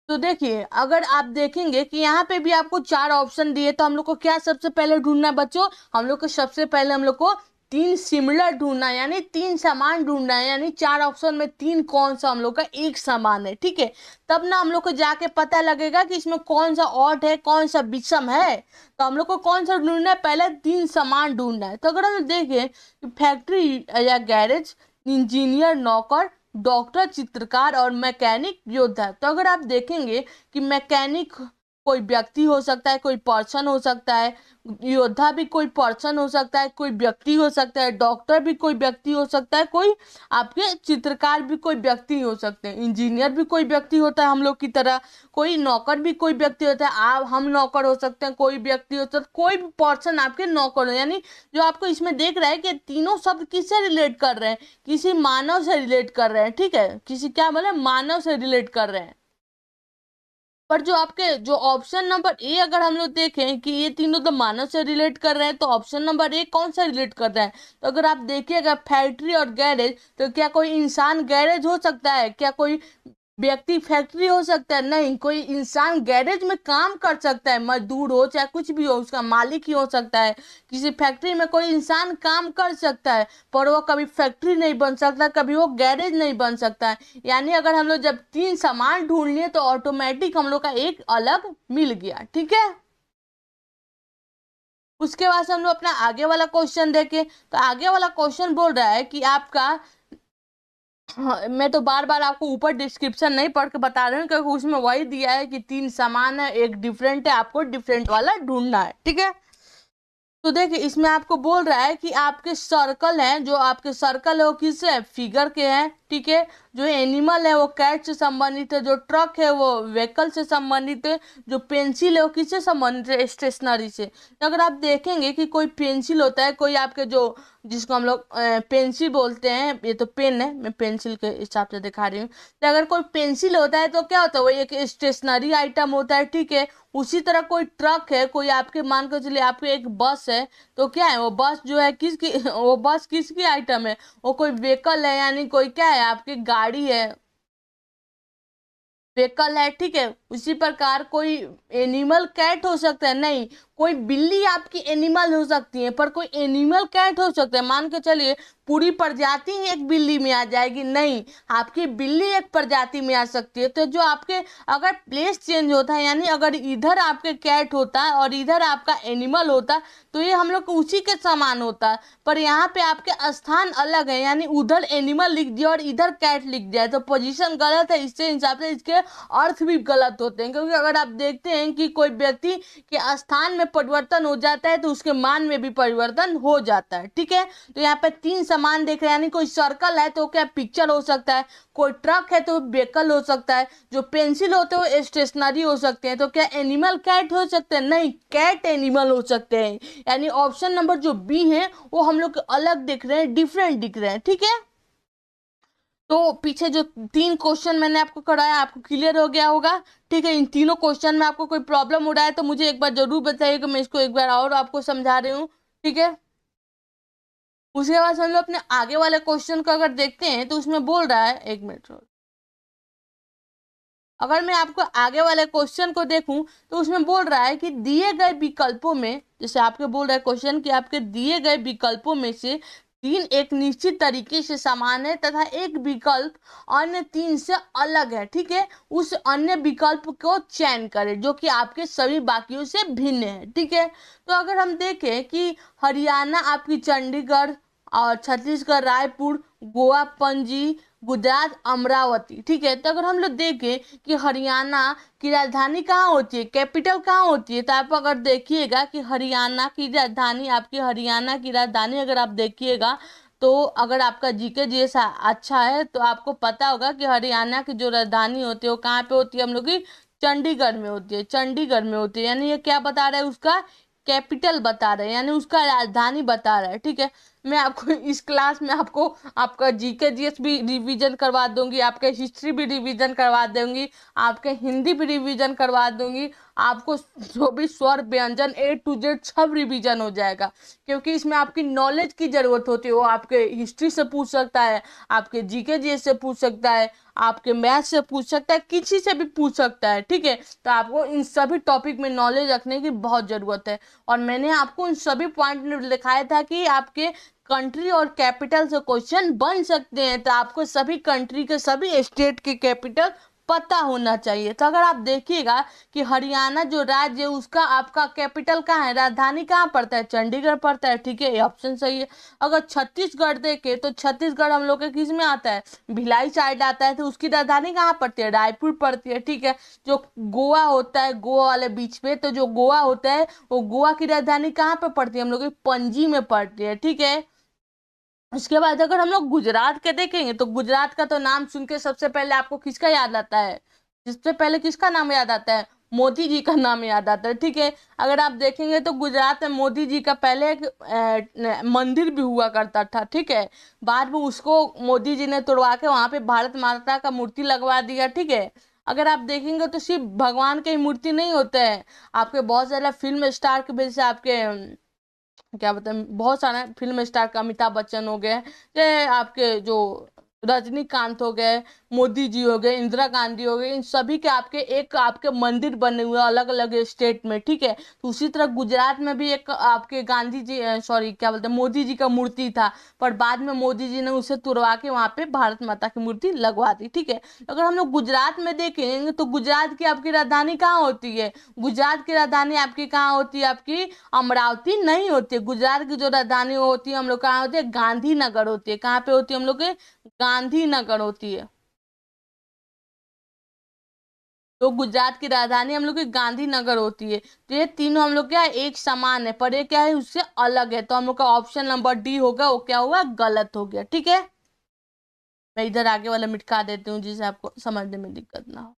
तो देखिए अगर आप देखेंगे कि यहाँ पे भी आपको चार ऑप्शन दिए, तो हम लोग को क्या सबसे पहले ढूंढना है बच्चों, हम लोग को सबसे पहले हम लोग को तीन सिमिलर ढूंढना है, यानी तीन समान ढूंढना है, यानी चार ऑप्शन में तीन कौन सा हम लोग का एक समान है, ठीक है। तब ना हम लोग को जाके पता लगेगा कि इसमें कौन सा ऑड है, कौन सा विषम है। तो हम लोग को कौन सा ढूंढना है, पहले तीन समान ढूंढना है। तो अगर हम देखें फैक्ट्री या गैरेज, इंजीनियर नौकर, डॉक्टर चित्रकार और मैकेनिक योद्धा, तो अगर आप देखेंगे कि मैकेनिक कोई व्यक्ति हो सकता है, कोई पर्सन हो सकता है, योद्धा भी कोई पर्सन हो सकता है, कोई व्यक्ति हो सकता है, डॉक्टर भी कोई व्यक्ति हो सकता है, कोई आपके चित्रकार भी कोई व्यक्ति हो सकते हैं, इंजीनियर भी कोई व्यक्ति होता है हम लोग की तरह, कोई नौकर भी कोई व्यक्ति होता है, आप हम नौकर हो सकते हैं, कोई व्यक्ति हो सकता है, कोई भी पर्सन आपके नौकर हो। यानी जो आपको इसमें देख रहा है कि तीनों शब्द किससे रिलेट कर रहे हैं, किसी मानव से रिलेट कर रहे हैं, ठीक है, किसी क्या बोले मानव से रिलेट कर रहे हैं। पर जो आपके जो ऑप्शन नंबर ए अगर हम लोग देखें कि ये तीनों तो मानव से रिलेट कर रहे हैं, तो ऑप्शन नंबर ए कौन सा रिलेट कर रहा है, तो अगर आप देखिएगा फैक्ट्री और गैरेज, तो क्या कोई इंसान गैरेज हो सकता है, क्या कोई व्यक्ति फैक्ट्री हो सकता है, नहीं, कोई इंसान गैरेज में काम कर सकता है, मजदूर हो चाहे कुछ भी हो, उसका मालिक ही हो सकता है। किसी फैक्ट्री में कोई इंसान काम कर सकता है, पर वो कभी फैक्ट्री नहीं बन सकता, कभी वो गैरेज नहीं बन सकता है। यानी अगर हम लोग जब तीन सामान ढूंढ लिए तो ऑटोमेटिक हम लोग का एक अलग मिल गया, ठीक है। उसके बाद से हम लोग अपना आगे वाला क्वेश्चन देखें, तो आगे वाला क्वेश्चन बोल रहा है कि आपका, हाँ, मैं तो बार बार आपको ऊपर डिस्क्रिप्शन नहीं पढ़ के बता रही हूँ, क्योंकि उसमें वही दिया है कि तीन समान है एक डिफरेंट है, आपको डिफरेंट वाला ढूंढना है, ठीक है। तो देखिए इसमें आपको बोल रहा है कि आपके सर्कल हैं, जो आपके सर्कल है वो किससे है, फिगर के हैं, ठीक है। जो एनिमल है वो कैट से संबंधित है, जो ट्रक है वो व्हीकल से संबंधित है, जो पेंसिल है वो किससे संबंधित है, स्टेशनरी से। तो अगर आप देखेंगे कि कोई पेंसिल होता है, कोई आपके जो जिसको हम लोग पेंसिल बोलते हैं, ये तो पेन है, मैं पेंसिल के हिसाब से दिखा रही हूँ। तो अगर कोई पेंसिल होता है तो क्या होता है, वो एक स्टेशनरी आइटम होता है, ठीक है। उसी तरह कोई ट्रक है, कोई आपके मान कर चलिए आपके एक बस है, तो क्या है वो बस जो है किसकी वो बस किसकी आइटम है, वो कोई व्हीकल है, यानी कोई क्या है आपकी गाड़ी है, व्हीकल है, ठीक है। उसी प्रकार कोई एनिमल कैट हो सकता है, नहीं कोई बिल्ली आपकी एनिमल हो सकती है, पर कोई एनिमल कैट हो सकता है, मान के चलिए पूरी प्रजाति ही एक बिल्ली में आ जाएगी, नहीं आपकी बिल्ली एक प्रजाति में आ सकती है। तो जो आपके अगर प्लेस चेंज होता है, यानी अगर इधर आपके कैट होता है और इधर आपका एनिमल होता है, तो ये हम लोग को उसी के समान होता है। पर यहाँ पे आपके स्थान अलग है, यानी उधर एनिमल लिख दिया और इधर कैट लिख दिया है, तो पोजीशन गलत है, इससे हिसाब से इसके अर्थ भी गलत होते हैं। क्योंकि अगर आप देखते हैं कि कोई व्यक्ति के स्थान में परिवर्तन हो जाता है तो उसके मान में भी परिवर्तन हो जाता है, ठीक है। तो यहाँ पे तीन समान देख रहे हैं, यानी कोई सर्कल है तो क्या पिक्चर हो सकता है, कोई ट्रक है तो व्हीकल हो सकता है, जो पेंसिल होते हैं वो स्टेशनरी हो सकते हैं। तो क्या एनिमल कैट हो सकते हैं, नहीं कैट एनिमल हो सकते हैं। यानी ऑप्शन नंबर जो बी है वो हम लोग अलग दिख रहे हैं, डिफरेंट दिख रहे हैं, ठीक है। तो पीछे जो तीन क्वेश्चन मैंने आपको कराया आपको क्लियर हो गया होगा, ठीक है। इन तीनों क्वेश्चन में आपको कोई प्रॉब्लम हो रहा है तो मुझे एक बार जरूर बताइए कि मैं इसको एक बार और आपको समझा रही हूँ, ठीक है। उसके बाद हम लोग अपने आगे वाले क्वेश्चन को अगर देखते हैं तो उसमें बोल रहा है, एक मिनट, अगर मैं आपको आगे वाले क्वेश्चन को देखूं तो उसमें बोल रहा है कि दिए गए विकल्पों में, जैसे आपके बोल रहा है क्वेश्चन कि आपके दिए गए विकल्पों में से तीन एक निश्चित तरीके से समान है तथा एक विकल्प अन्य तीन से अलग है, ठीक है। उस अन्य विकल्प को चयन करें जो कि आपके सभी बाकियों से भिन्न है, ठीक है। तो अगर हम देखें कि हरियाणा आपकी चंडीगढ़ और छत्तीसगढ़ रायपुर, गोवा पणजी, गुजरात अमरावती, ठीक है। तो अगर हम लोग देखें कि हरियाणा की राजधानी कहाँ होती है, कैपिटल कहाँ होती है, तो आप अगर देखिएगा कि हरियाणा की राजधानी, आपकी हरियाणा की राजधानी अगर आप देखिएगा तो अगर आपका जीके जैसा अच्छा है तो आपको पता होगा कि हरियाणा की जो राजधानी होती है वो कहाँ पे होती है, हम लोग की चंडीगढ़ में होती है, चंडीगढ़ में होती है। यानी ये क्या बता रहा है, उसका कैपिटल बता रहे हैं, यानी उसका राजधानी बता रहा है, ठीक है। मैं आपको इस क्लास में आपको आपका जीके जीएस भी रिवीजन करवा दूंगी, आपके हिस्ट्री भी रिवीजन करवा दूंगी, आपके हिंदी भी रिवीजन करवा दूंगी, आपको जो भी स्वर व्यंजन A to Z सब रिवीजन हो जाएगा। क्योंकि इसमें आपकी नॉलेज की जरूरत होती है, वो आपके हिस्ट्री से पूछ सकता है, आपके जीके जीएस से पूछ सकता है, आपके मैथ से पूछ सकता है, किसी से भी पूछ सकता है, ठीक है। तो आपको इन सभी टॉपिक में नॉलेज रखने की बहुत जरूरत है। और मैंने आपको इन सभी पॉइंट दिखाया था कि आपके कंट्री और कैपिटल से क्वेश्चन बन सकते हैं, तो आपको सभी कंट्री के सभी स्टेट के कैपिटल पता होना चाहिए। तो अगर आप देखिएगा कि हरियाणा जो राज्य है उसका आपका कैपिटल कहाँ है, राजधानी कहाँ पड़ता है, चंडीगढ़ पड़ता है, ठीक है, ये ऑप्शन सही है। अगर छत्तीसगढ़ देखे तो छत्तीसगढ़ हम लोग के किस में आता है, भिलाई साइड आता है, तो उसकी राजधानी कहाँ पड़ती है, रायपुर पड़ती है, ठीक है। जो गोवा होता है, गोवा वाले बीच पे, तो जो गोवा होता है वो गोवा की राजधानी कहाँ पे पड़ती है, हम लोग की पणजी में पड़ती है, ठीक है। उसके बाद अगर हम लोग गुजरात के देखेंगे तो गुजरात का तो नाम सुन के सबसे पहले आपको किसका याद आता है, सबसे पहले किसका नाम याद आता है, मोदी जी का नाम याद आता है, ठीक है। अगर आप देखेंगे तो गुजरात में मोदी जी का पहले एक मंदिर भी हुआ करता था, ठीक है। बाद में उसको मोदी जी ने तोड़वा के वहां पे भारत माता का मूर्ति लगवा दिया, ठीक है। अगर आप देखेंगे तो सिर्फ भगवान के ही मूर्ति नहीं होते हैं, आपके बहुत सारे फिल्म स्टार के वजह से आपके क्या बताएं, बहुत सारे फिल्म स्टार का अमिताभ बच्चन हो गए, ये आपके जो रजनीकांत हो गए, मोदी जी हो गए, इंदिरा गांधी हो गए, इन सभी के आपके एक आपके मंदिर बने हुए अलग अलग स्टेट में, ठीक है। तो उसी तरह गुजरात में भी एक आपके गांधी जी, सॉरी क्या बोलते हैं, मोदी जी का मूर्ति था, पर बाद में मोदी जी ने उसे तुड़वा के वहां पे भारत माता की मूर्ति लगवा दी, ठीक है। अगर हम लोग गुजरात में देखेंगे तो गुजरात की आपकी राजधानी कहाँ होती है, गुजरात की राजधानी आपकी कहाँ होती है, आपकी अमरावती नहीं होती है। गुजरात की जो राजधानी होती है हम लोग कहाँ होती है, गांधीनगर होती है, कहाँ पे होती है हम लोग के, गांधीनगर होती है। तो गुजरात की राजधानी हम लोग की गांधीनगर होती है। तो ये तीनों हम लोग क्या है, एक समान है, पर ये क्या है, उससे अलग है। तो हम लोग का ऑप्शन नंबर डी होगा, वो क्या हुआ, गलत हो गया। ठीक है, मैं इधर आगे वाला मिटका देती हूँ जिससे आपको समझने में दिक्कत ना हो,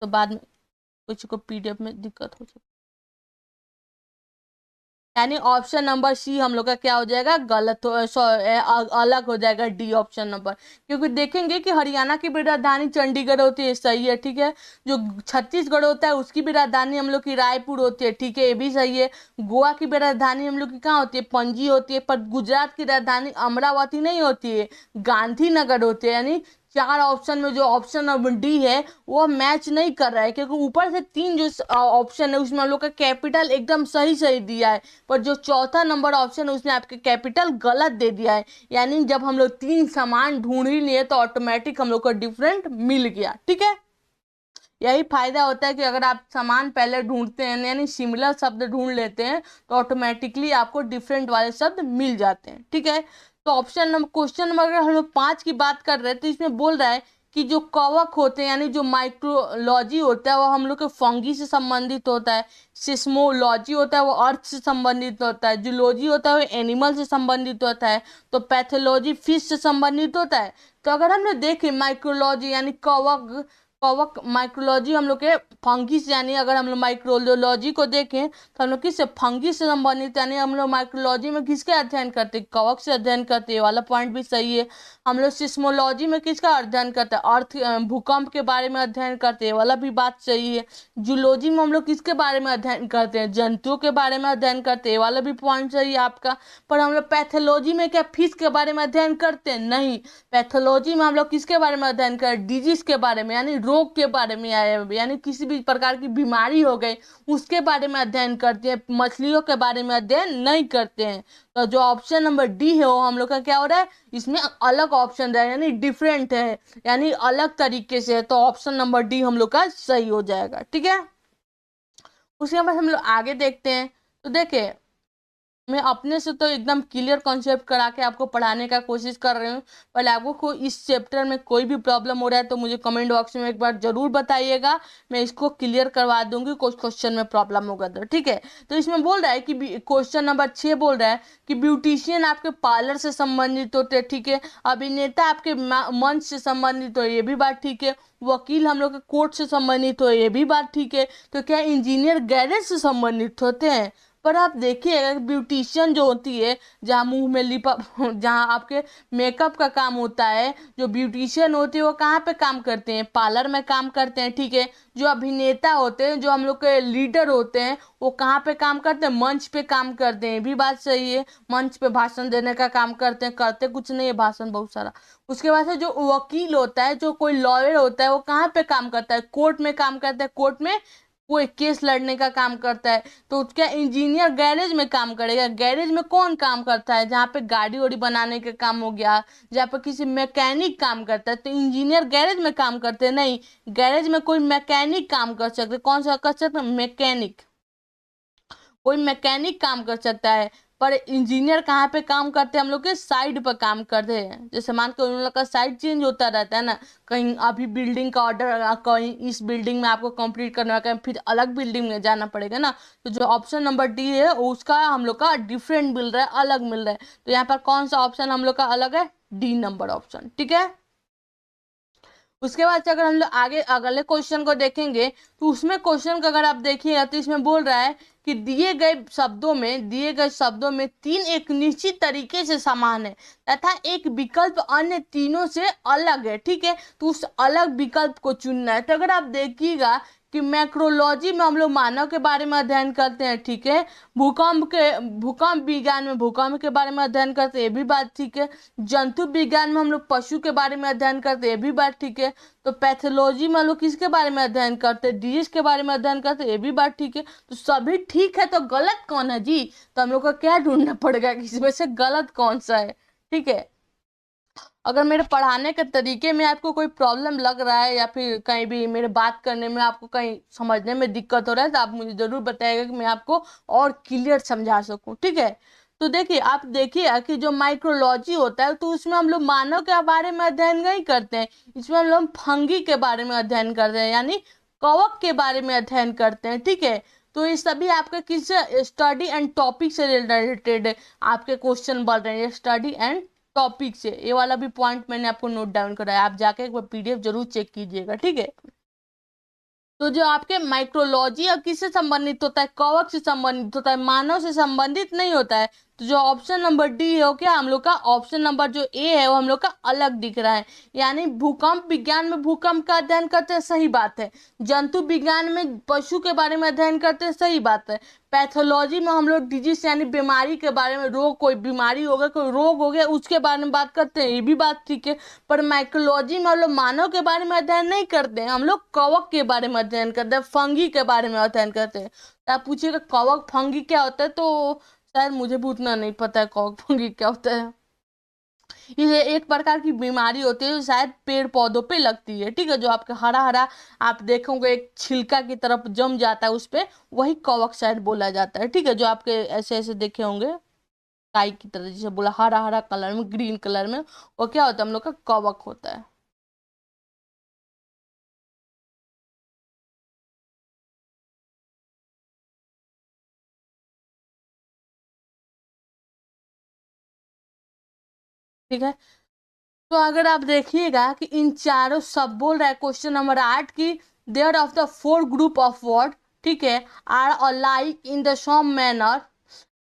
तो बाद में कुछ को पीडीएफ में दिक्कत हो सकती। यानी ऑप्शन नंबर सी हम लोग का क्या हो जाएगा, गलत हो, अलग हो जाएगा डी ऑप्शन नंबर। क्योंकि देखेंगे कि हरियाणा की भी राजधानी चंडीगढ़ होती है, सही है, ठीक है। जो छत्तीसगढ़ होता है उसकी भी राजधानी हम लोग की रायपुर होती है, ठीक है, ये भी सही है। गोवा की भी राजधानी हम लोग की कहाँ होती है, पणजी होती है। पर गुजरात की राजधानी अमरावती नहीं होती है, गांधीनगर होती है। यानी चार ऑप्शन में जो ऑप्शन नंबर डी है वो मैच नहीं कर रहा है, क्योंकि ऊपर से तीन जो ऑप्शन है उसमें हम लोग का कैपिटल एकदम सही सही दिया है, पर जो चौथा नंबर ऑप्शन है उसने आपके कैपिटल गलत दे दिया है। यानी जब हम लोग तीन समान ढूंढ ही लिए तो ऑटोमेटिक हम लोग को डिफरेंट मिल गया। ठीक है, यही फायदा होता है कि अगर आप समान पहले ढूंढते हैं, यानी सिमिलर शब्द ढूंढ लेते हैं, तो ऑटोमेटिकली आपको डिफरेंट वाले शब्द मिल जाते हैं। ठीक है, तो ऑप्शन नंबर, क्वेश्चन नंबर अगर हम लोग 5 की बात कर रहे हैं तो इसमें बोल रहा है कि जो कवक होते हैं यानी जो माइक्रोलॉजी होता है वो हम लोग के फंगी से संबंधित होता है। सिस्मोलॉजी होता है वो अर्थ से संबंधित होता है। जूलॉजी होता है वो एनिमल से संबंधित होता है। तो पैथोलॉजी फिश से संबंधित होता है। तो अगर हम लोग देखें माइक्रोलॉजी यानी कवक, कवक माइक्रोलॉजी हम लोग के फंगी से, यानी अगर हम लोग माइक्रोलॉजी को देखें तो हम लोग किससे, फंगी से संबंधित, यानी हम लोग माइक्रोलॉजी में किसका अध्ययन करते हैं, कवक से अध्ययन करते हैं, ये वाला पॉइंट भी सही है। हम लोग सिस्मोलॉजी में किसका अध्ययन करते हैं, अर्थ भूकंप के बारे में अध्ययन करते हैं, ये वाला भी बात सही है। जूलॉजी में हम लोग किसके बारे में अध्ययन करते हैं, जंतुओं के बारे में अध्ययन करते हैं, ये वाला भी पॉइंट सही है आपका। पर हम लोग पैथोलॉजी में क्या फिश के बारे में अध्ययन करते हैं, नहीं। पैथोलॉजी में हम लोग किसके बारे में अध्ययन करें, डिजीज के बारे में, यानी रोग के बारे में, यानी किसी भी प्रकार की बीमारी हो गई उसके बारे में अध्ययन करते हैं, मछलियों के बारे में अध्ययन नहीं करते हैं। तो जो ऑप्शन नंबर डी है वो हम लोग का क्या हो रहा है, इसमें अलग ऑप्शन रहा है, यानी डिफरेंट है, यानी अलग तरीके से है। तो ऑप्शन नंबर डी हम लोग का सही हो जाएगा। ठीक है, उसके बाद हम लोग आगे देखते हैं। तो देखिए, मैं अपने से तो एकदम क्लियर कॉन्सेप्ट करा के आपको पढ़ाने का कोशिश कर रही हूँ। पर आपको इस चैप्टर में कोई भी प्रॉब्लम हो रहा है तो मुझे कमेंट बॉक्स में एक बार जरूर बताइएगा, मैं इसको क्लियर करवा दूंगी। कुछ क्वेश्चन में प्रॉब्लम होगा तो ठीक है। तो इसमें बोल रहा है कि क्वेश्चन नंबर 6 बोल रहा है कि ब्यूटिशियन आपके पार्लर से संबंधित होते हैं, ठीक है। अभिनेता आपके मंच से संबंधित हो, ये भी बात ठीक है। वकील हम लोग के कोर्ट से संबंधित हो, ये भी बात ठीक है। तो क्या इंजीनियर गैरेज से संबंधित होते हैं। पर आप देखिए ब्यूटिशियन जो होती है, जहाँ मुंह में लिपा जहाँ आपके मेकअप का काम होता है, जो ब्यूटिशियन होती है वो कहाँ पे काम करते हैं, पार्लर में काम करते हैं, ठीक है। जो अभिनेता होते हैं, जो हम लोग के लीडर होते हैं, वो कहाँ पे काम करते हैं, मंच पे काम करते हैं, भी बात सही है। मंच पे भाषण देने का काम करते हैं, करते कुछ नहीं है भाषण बहुत सारा। उसके बाद से जो वकील होता है, जो कोई लॉयर होता है, वो कहाँ पे काम करता है, कोर्ट में काम करता है, कोर्ट में कोई केस लड़ने का काम करता है। तो क्या इंजीनियर गैरेज में काम करेगा, गैरेज में कौन काम करता है, जहाँ पे गाड़ी वाड़ी बनाने का काम हो गया, जहाँ पे किसी मैकेनिक काम करता है, तो इंजीनियर गैरेज में काम करते हैं, नहीं। गैरेज में कोई मैकेनिक काम कर सकते, कौन सा कर सकते, मैकेनिक, कोई मैकेनिक काम कर सकता है। पर इंजीनियर कहाँ पे काम करते हैं, हम लोग के साइड पर काम करते हैं। जैसे मान के उन लोग का साइड चेंज होता रहता है ना, कहीं अभी बिल्डिंग का ऑर्डर, कहीं इस बिल्डिंग में आपको कंप्लीट करना है, फिर अलग बिल्डिंग में जाना पड़ेगा ना। तो जो ऑप्शन नंबर डी है उसका हम लोग का डिफरेंट मिल रहा है, अलग मिल रहा है। तो यहाँ पर कौन सा ऑप्शन हम लोग का अलग है, डी नंबर ऑप्शन। ठीक है, उसके बाद से अगर हम लोग आगे अगले क्वेश्चन को देखेंगे तो उसमें क्वेश्चन का अगर आप देखिएगा तो इसमें बोल रहा है कि दिए गए शब्दों में तीन एक निश्चित तरीके से समान है तथा एक विकल्प अन्य तीनों से अलग है, ठीक है। तो उस अलग विकल्प को चुनना है। तो अगर आप देखिएगा कि मैक्रोलॉजी में हम लोग मानव के बारे में अध्ययन करते हैं, ठीक है। भूकंप विज्ञान में भूकंप के बारे में अध्ययन करते हैं, ये भी बात ठीक है। जंतु विज्ञान में हम लोग पशु के बारे में अध्ययन करते हैं, ये भी बात ठीक है। तो पैथोलॉजी में हम लोग किसके बारे में अध्ययन करते हैं, डिजीज के बारे में अध्ययन करते हैं, ये भी बात ठीक है। तो सभी ठीक है, तो गलत कौन है जी। तो हम लोग को क्या ढूंढना पड़ेगा कि इसमें से गलत कौन सा है। ठीक है, अगर मेरे पढ़ाने के तरीके में आपको कोई प्रॉब्लम लग रहा है या फिर कहीं भी मेरे बात करने में आपको कहीं समझने में दिक्कत हो रहा है तो आप मुझे जरूर बताइएगा कि मैं आपको और क्लियर समझा सकूं। ठीक है, तो देखिए आप देखिए कि जो माइक्रोलॉजी होता है तो उसमें हम लोग मानव के बारे में अध्ययन नहीं करते हैं, इसमें हम लोग फंगी के बारे में अध्ययन करते हैं, यानी कवक के बारे में अध्ययन करते हैं, ठीक है। तो ये सभी आपके किस स्टडी एंड टॉपिक से रिलेटेड आपके क्वेश्चन बन रहे हैं, स्टडी एंड टॉपिक से। ये वाला भी पॉइंट मैंने आपको नोट डाउन कराया, आप जाके एक बार पीडीएफ जरूर चेक कीजिएगा, ठीक है। तो जो आपके माइक्रोलॉजी और किससे संबंधित होता है, कवक से संबंधित होता है, मानव से संबंधित नहीं होता है। तो जो ऑप्शन नंबर डी है वो क्या हम लोग का, ऑप्शन नंबर जो ए है वो हम लोग का अलग दिख रहा है। यानी भूकंप विज्ञान में भूकंप का अध्ययन करते हैं, सही बात है। जंतु विज्ञान में पशु के बारे में अध्ययन करते हैं, सही बात है। पैथोलॉजी में हम लोग डिजीज यानी बीमारी के बारे में, रोग, कोई बीमारी हो गया, कोई रोग हो गया, उसके बारे में बात करते हैं, ये भी बात ठीक है। पर माइक्रोलॉजी में हम लोग मानव के बारे में अध्ययन नहीं करते हैं, हम लोग कवक के बारे में अध्ययन करते हैं, फंगी के बारे में अध्ययन करते हैं। तो आप पूछिएगा कवक फंगी क्या होता है, तो शायद मुझे भी उतना नहीं पता है कवक फंगी क्या होता है। ये एक प्रकार की बीमारी होती है जो शायद पेड़ पौधों पे लगती है, ठीक है। जो आपका हरा हरा आप देखोगे एक छिलका की तरफ जम जाता है उस पे, वही कवक शायद बोला जाता है, ठीक है। जो आपके ऐसे ऐसे देखे होंगे काई की तरह, जैसे बोला हरा हरा कलर में, ग्रीन कलर में, वो क्या होता है, हम लोग का कवक होता है। ठीक है। तो अगर आप देखिएगा कि इन चारों सब बोल रहा है क्वेश्चन नंबर 8 की, there of the four group of word, ठीक है, are alike in the same manner,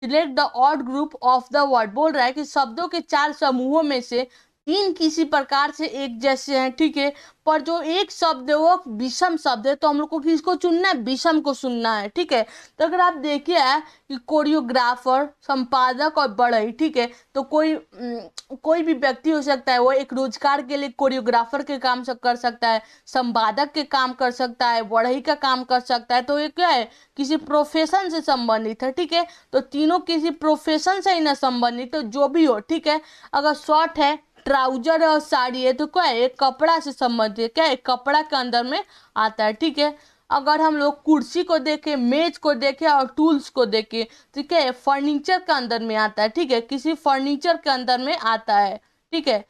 select the odd group of the word. बोल रहा है कि शब्दों के चार समूहों में से तीन किसी प्रकार से एक जैसे हैं, ठीक है, पर जो एक शब्द है वो विषम शब्द है, तो हम लोग को किसको चुनना है, विषम को चुनना है, ठीक है। तो अगर आप देखिए कि कोरियोग्राफर, संपादक और बढ़ई, ठीक है, तो कोई भी व्यक्ति हो सकता है, वो एक रोजगार के लिए कोरियोग्राफर के काम कर सकता है, संपादक के काम कर सकता है, बढ़ई का काम कर सकता है। तो ये क्या है, किसी प्रोफेशन से संबंधित है, ठीक है। तो तीनों किसी प्रोफेशन से ही ना संबंधित, तो जो भी हो, ठीक है। अगर शॉर्ट है, ट्राउजर है और साड़ी है, तो क्या है, एक कपड़ा से संबंधित है, क्या है, कपड़ा के अंदर में आता है, ठीक है। अगर हम लोग कुर्सी को देखें, मेज को देखें और टूल्स को देखें, ठीक है, फर्नीचर के अंदर में आता है, ठीक है, किसी फर्नीचर के अंदर में आता है, ठीक है।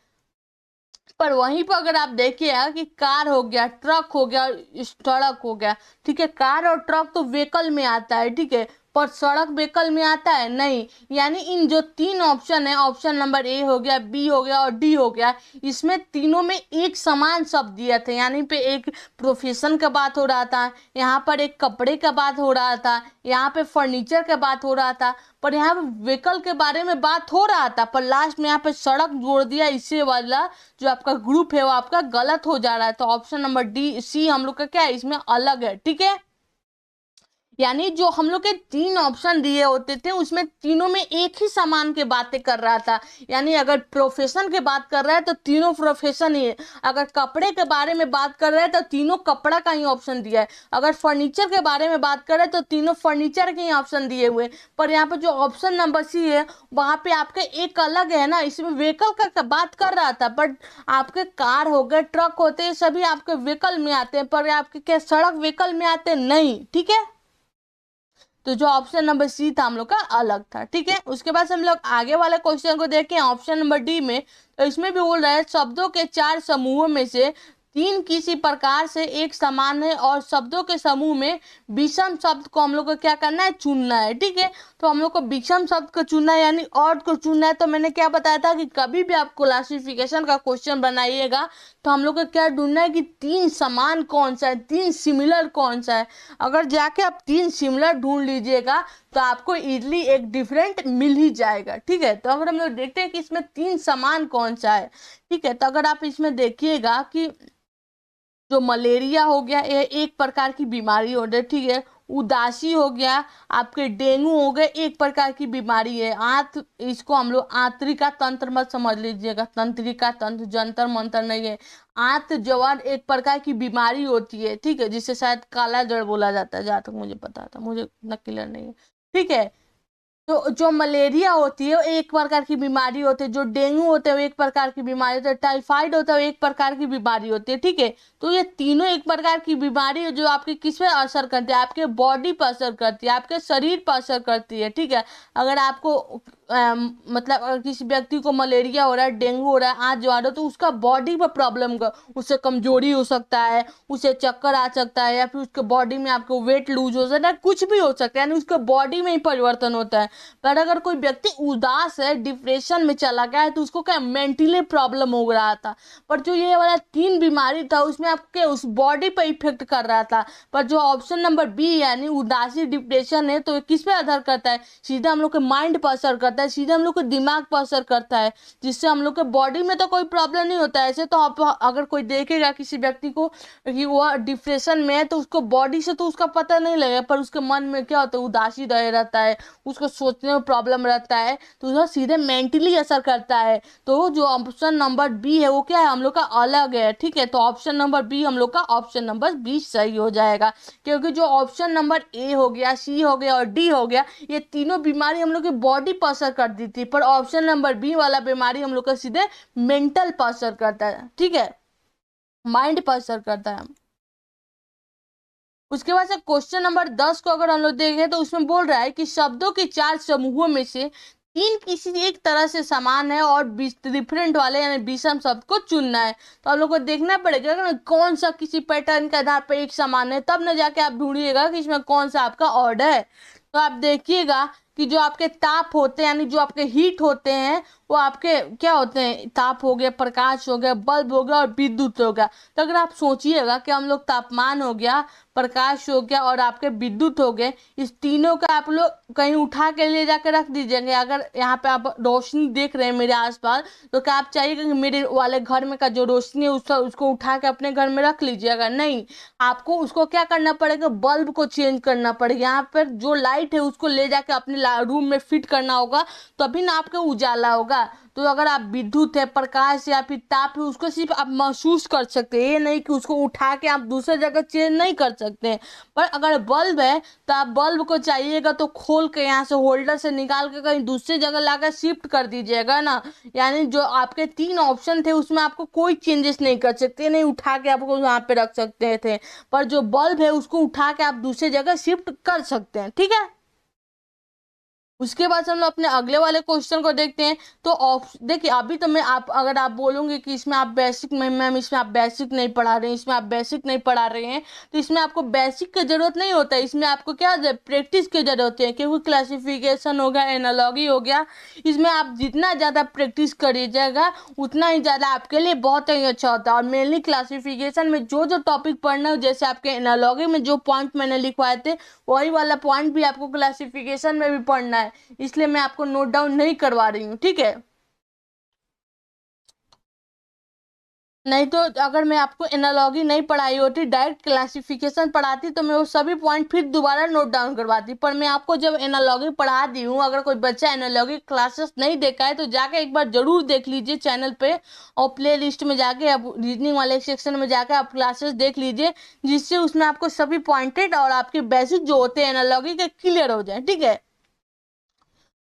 पर वहीं पर अगर आप देखिए कि कार हो गया, ट्रक हो गया, सड़क हो गया, ठीक है, कार और ट्रक तो व्हीकल में आता है, ठीक है, पर सड़क व्हीकल में आता है नहीं। यानी इन जो तीन ऑप्शन है, ऑप्शन नंबर ए हो गया, बी हो गया और डी हो गया, इसमें तीनों में एक समान शब्द दिया था। यानी पे एक प्रोफेशन का बात हो रहा था, यहाँ पर एक कपड़े का बात हो रहा था, यहाँ पे फर्नीचर का बात हो रहा था, पर यहाँ पे व्हीकल के बारे में बात हो रहा था, पर लास्ट में यहाँ पे सड़क जोड़ दिया, इससे वाला जो आपका ग्रुप है वो आपका गलत हो जा रहा है। तो ऑप्शन नंबर डी सी हम लोग का क्या है, इसमें अलग है, ठीक है। यानी जो हम लोग के तीन ऑप्शन दिए होते थे उसमें तीनों में एक ही समान के बातें कर रहा था। यानी अगर प्रोफेशन की बात कर रहा है तो तीनों प्रोफेशन ही है, अगर कपड़े के बारे में बात कर रहा है तो तीनों कपड़ा का ही ऑप्शन दिया है, अगर फर्नीचर के बारे में बात कर रहा है तो तीनों फर्नीचर के ही ऑप्शन दिए हुए। पर यहाँ पे जो ऑप्शन नंबर सी है वहां पे आपके एक अलग है ना, इसमें व्हीकल का बात कर रहा था, बट आपके कार हो गए, ट्रक होते हैं, सभी आपके व्हीकल में आते हैं, पर आपके क्या सड़क व्हीकल में आते नहीं, ठीक है। तो जो ऑप्शन नंबर सी था हम लोग का अलग था, ठीक है। उसके बाद हम लोग आगे वाले क्वेश्चन को देखें, ऑप्शन नंबर डी में, तो इसमें भी बोल रहा है शब्दों के चार समूहों में से तीन किसी प्रकार से एक समान है और शब्दों के समूह में विषम शब्द को हम लोग को क्या करना है, चुनना है, ठीक है। तो हम लोग को विषम शब्द को चुनना है, यानी ऑड को चुनना है। तो मैंने क्या बताया था कि कभी भी आप क्लासिफिकेशन का क्वेश्चन बनाइएगा तो हम लोग को क्या ढूंढना है कि तीन समान कौन सा है, तीन सिमिलर कौन सा है। अगर जाके आप तीन सिमिलर ढूंढ लीजिएगा तो आपको इजली एक डिफरेंट मिल ही जाएगा, ठीक है। तो अगर हम लोग देखते हैं कि इसमें तीन समान कौन सा है, ठीक है, तो अगर आप इसमें देखिएगा कि जो मलेरिया हो गया, ये एक प्रकार की बीमारी हो गई, ठीक है। उदासी हो गया, आपके डेंगू हो गए, एक प्रकार की बीमारी है। इसको हम लोग आंतरिका तंत्र मत समझ लीजिएगा, तंत्रिका तंत्र, जंतर मंतर नहीं है। आंत ज्वर एक प्रकार की बीमारी होती है, ठीक है, जिसे शायद काला जड़ बोला जाता है, जहाँ तक मुझे पता था, मुझे इतना क्लियर नहीं है, ठीक है। तो जो मलेरिया होती है वो एक प्रकार की बीमारी होती है, जो डेंगू होता है वो एक प्रकार की बीमारी होती है, टाइफाइड होता है वो एक प्रकार की बीमारी होती है, ठीक है। तो ये तीनों एक प्रकार की बीमारी है जो आपके किस पे असर करती है, आपके बॉडी पर असर करती है, आपके शरीर पर असर करती है, ठीक है। अगर आपको मतलब अगर किसी व्यक्ति को मलेरिया हो रहा है, डेंगू हो रहा है, आँच जो आ रहा है, तो उसका बॉडी पर प्रॉब्लम का, उससे कमजोरी हो सकता है, उसे चक्कर आ सकता है, या फिर उसके बॉडी में आपको वेट लूज हो सकता है, कुछ भी हो सकता है, यानी उसके बॉडी में ही परिवर्तन होता है। पर अगर कोई व्यक्ति उदास है, डिप्रेशन में चला गया है, तो उसको क्या मेंटली प्रॉब्लम हो रहा था। पर जो ये वाला तीन बीमारी था उसमें आपके उस बॉडी पर इफेक्ट कर रहा था। पर जो ऑप्शन नंबर बी यानी उदासी डिप्रेशन है, तो ये किस पे असर करता है, सीधा हम लोग के माइंड पर असर करता है, सीधा हम लोग के दिमाग पर असर करता है, जिससे हम लोग के बॉडी में तो कोई प्रॉब्लम नहीं होता है। ऐसे तो आप अगर कोई देखेगा किसी व्यक्ति को कि वो डिप्रेशन में है, तो उसको बॉडी से तो उसका पता नहीं लगेगा, पर उसके मन में क्या होता है, उदासी रहे रहता है, उसको सोचने में प्रॉब्लम रहता है, तो उसका सीधे मेंटली असर करता है। तो जो ऑप्शन नंबर बी है वो क्या है, हम लोग का अलग है, ठीक है। तो ऑप्शन नंबर बी हम लोग का ऑप्शन नंबर बी सही हो जाएगा, क्योंकि जो ऑप्शन नंबर ए हो गया, सी हो गया और डी हो गया, ये तीनों बीमारी हम लोग की बॉडी पर असर कर दी थी, पर ऑप्शन नंबर बी वाला बीमारी हम लोग का सीधे मेंटल पर असर करता है, ठीक है, माइंड पर असर करता है। उसके बाद से क्वेश्चन नंबर 10 को अगर हम लोग देखें, तो उसमें बोल रहा है कि शब्दों के चार समूहों में से तीन किसी एक तरह से समान है और डिफरेंट वाले यानी विषम शब्द को चुनना है। तो आप लोग को देखना पड़ेगा कि कौन सा किसी पैटर्न के आधार पर एक समान है, तब न जाके आप ढूंढिएगा कि इसमें कौन सा आपका ऑर्डर है। तो आप देखिएगा कि जो आपके ताप होते हैं यानी जो आपके हीट होते हैं, वो आपके क्या होते हैं, ताप हो गया, प्रकाश हो गया, बल्ब हो गया और विद्युत हो गया। तो अगर आप सोचिएगा कि हम लोग तापमान हो गया, प्रकाश हो गया और आपके विद्युत हो गए, इस तीनों का आप लोग कहीं उठा के ले जाकर रख दीजिएंगे। अगर यहाँ पे आप रोशनी देख रहे हैं मेरे आसपास, तो क्या आप चाहिएगा कि मेरे वाले घर में का जो रोशनी है उसको उठा के अपने घर में रख लीजिएगा? नहीं, आपको उसको क्या करना पड़ेगा, बल्ब को चेंज करना पड़ेगा। यहाँ पर जो लाइट है उसको ले जाके अपने रूम में फिट करना होगा, तभी ना आपका उजाला होगा। तो अगर आप विद्युत है, प्रकाश या फिर ताप है, उसको सिर्फ आप महसूस कर सकते हैं, ये नहीं कि उसको उठा के आप दूसरे जगह चेंज नहीं कर सकते हैं। पर अगर बल्ब है, तो आप बल्ब को चाहिएगा तो खोल के यहाँ से होल्डर से निकाल के कहीं दूसरी जगह लाकर शिफ्ट कर दीजिएगा ना। यानी जो आपके तीन ऑप्शन थे उसमें आपको कोई चेंजेस नहीं कर सकते, नहीं उठा के आपको वहां पे रख सकते थे। पर जो बल्ब है उसको उठा के आप दूसरी जगह शिफ्ट कर सकते हैं, ठीक है। उसके बाद हम लोग अपने अगले वाले क्वेश्चन को देखते हैं। तो देखिए, अभी तो मैं आप अगर आप बोलोगे कि इसमें आप बेसिक में, मैम इसमें आप बेसिक नहीं पढ़ा रहे हैं, इसमें आप बेसिक नहीं पढ़ा रहे हैं, तो इसमें आपको बेसिक की जरूरत नहीं होता है, इसमें आपको क्या प्रैक्टिस की जरूरत है। क्योंकि क्लासिफिकेशन हो गया, एनालॉजी हो गया, इसमें आप जितना ज़्यादा प्रैक्टिस करिएगा उतना ही ज़्यादा आपके लिए बहुत ही अच्छा होता है। और मेनली क्लासिफिकेशन में जो जो टॉपिक पढ़ना हो, जैसे आपके एनालॉजी में जो पॉइंट मैंने लिखवाए थे, वही वाला पॉइंट भी आपको क्लासिफिकेशन में भी पढ़ना है, इसलिए मैं आपको नोट डाउन नहीं करवा रही हूँ, ठीक है। नहीं तो अगर मैं आपको एनालॉजी नहीं पढ़ाई होती, डायरेक्ट क्लासिफिकेशन पढ़ाती, तो मैं वो सभी पॉइंट फिर दोबारा नोट डाउन करवाती। पर मैं आपको जब एनालॉजी पढ़ा दी हूँ, अगर कोई बच्चा एनालॉजी क्लासेस नहीं देखा है तो जाके एक बार जरूर देख लीजिए चैनल पे, और प्ले लिस्ट में जाके आप रीजनिंग वाले सेक्शन में जाके आप क्लासेस देख लीजिए, जिससे उसमें आपको सभी पॉइंटेड और आपके बेसिक जो होते हैं एनालॉजी के क्लियर हो जाए, ठीक है,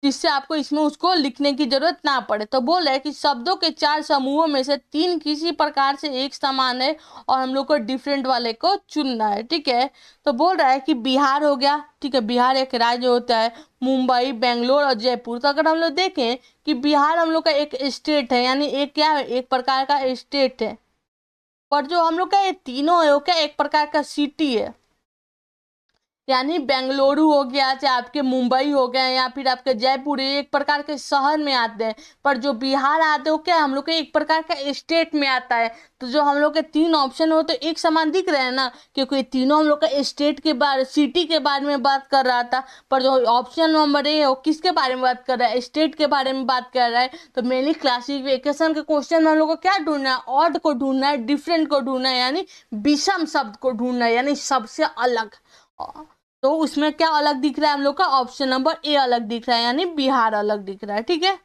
जिससे आपको इसमें उसको लिखने की जरूरत ना पड़े। तो बोल रहे हैं कि शब्दों के चार समूहों में से तीन किसी प्रकार से एक समान है और हम लोग को डिफरेंट वाले को चुनना है, ठीक है। तो बोल रहा है कि बिहार हो गया, ठीक है, बिहार एक राज्य होता है, मुंबई, बेंगलोर और जयपुर। तो अगर हम लोग देखें कि बिहार हम लोग का एक स्टेट है, यानी एक क्या है, एक प्रकार का स्टेट है। पर जो हम लोग का ये तीनों है वो क्या एक प्रकार का सिटी है, यानी बेंगलुरु हो गया, चाहे आपके मुंबई हो गए या फिर आपके जयपुर, ये एक प्रकार के शहर में आते हैं। पर जो बिहार आते हो क्या हम लोग के एक प्रकार का स्टेट में आता है। तो जो हम लोग के तीन ऑप्शन हो तो एक समान दिख रहे हैं ना, क्योंकि तीनों हम लोग का स्टेट के बारे, सिटी के बारे में बात कर रहा था। पर जो ऑप्शन नंबर ए है वो किसके बारे में बात कर रहा है, स्टेट के बारे में बात कर रहा है। तो मेनली क्लासिफिकेशन के क्वेश्चन में हम लोग को क्या ढूंढना है, ऑड को ढूंढना है, डिफरेंट को ढूंढना है, यानी विषम शब्द को ढूंढना है, यानी सबसे अलग। तो उसमें क्या अलग दिख रहा है हम लोग का, ऑप्शन नंबर ए अलग दिख रहा है, यानी बिहार अलग दिख रहा है, ठीक है।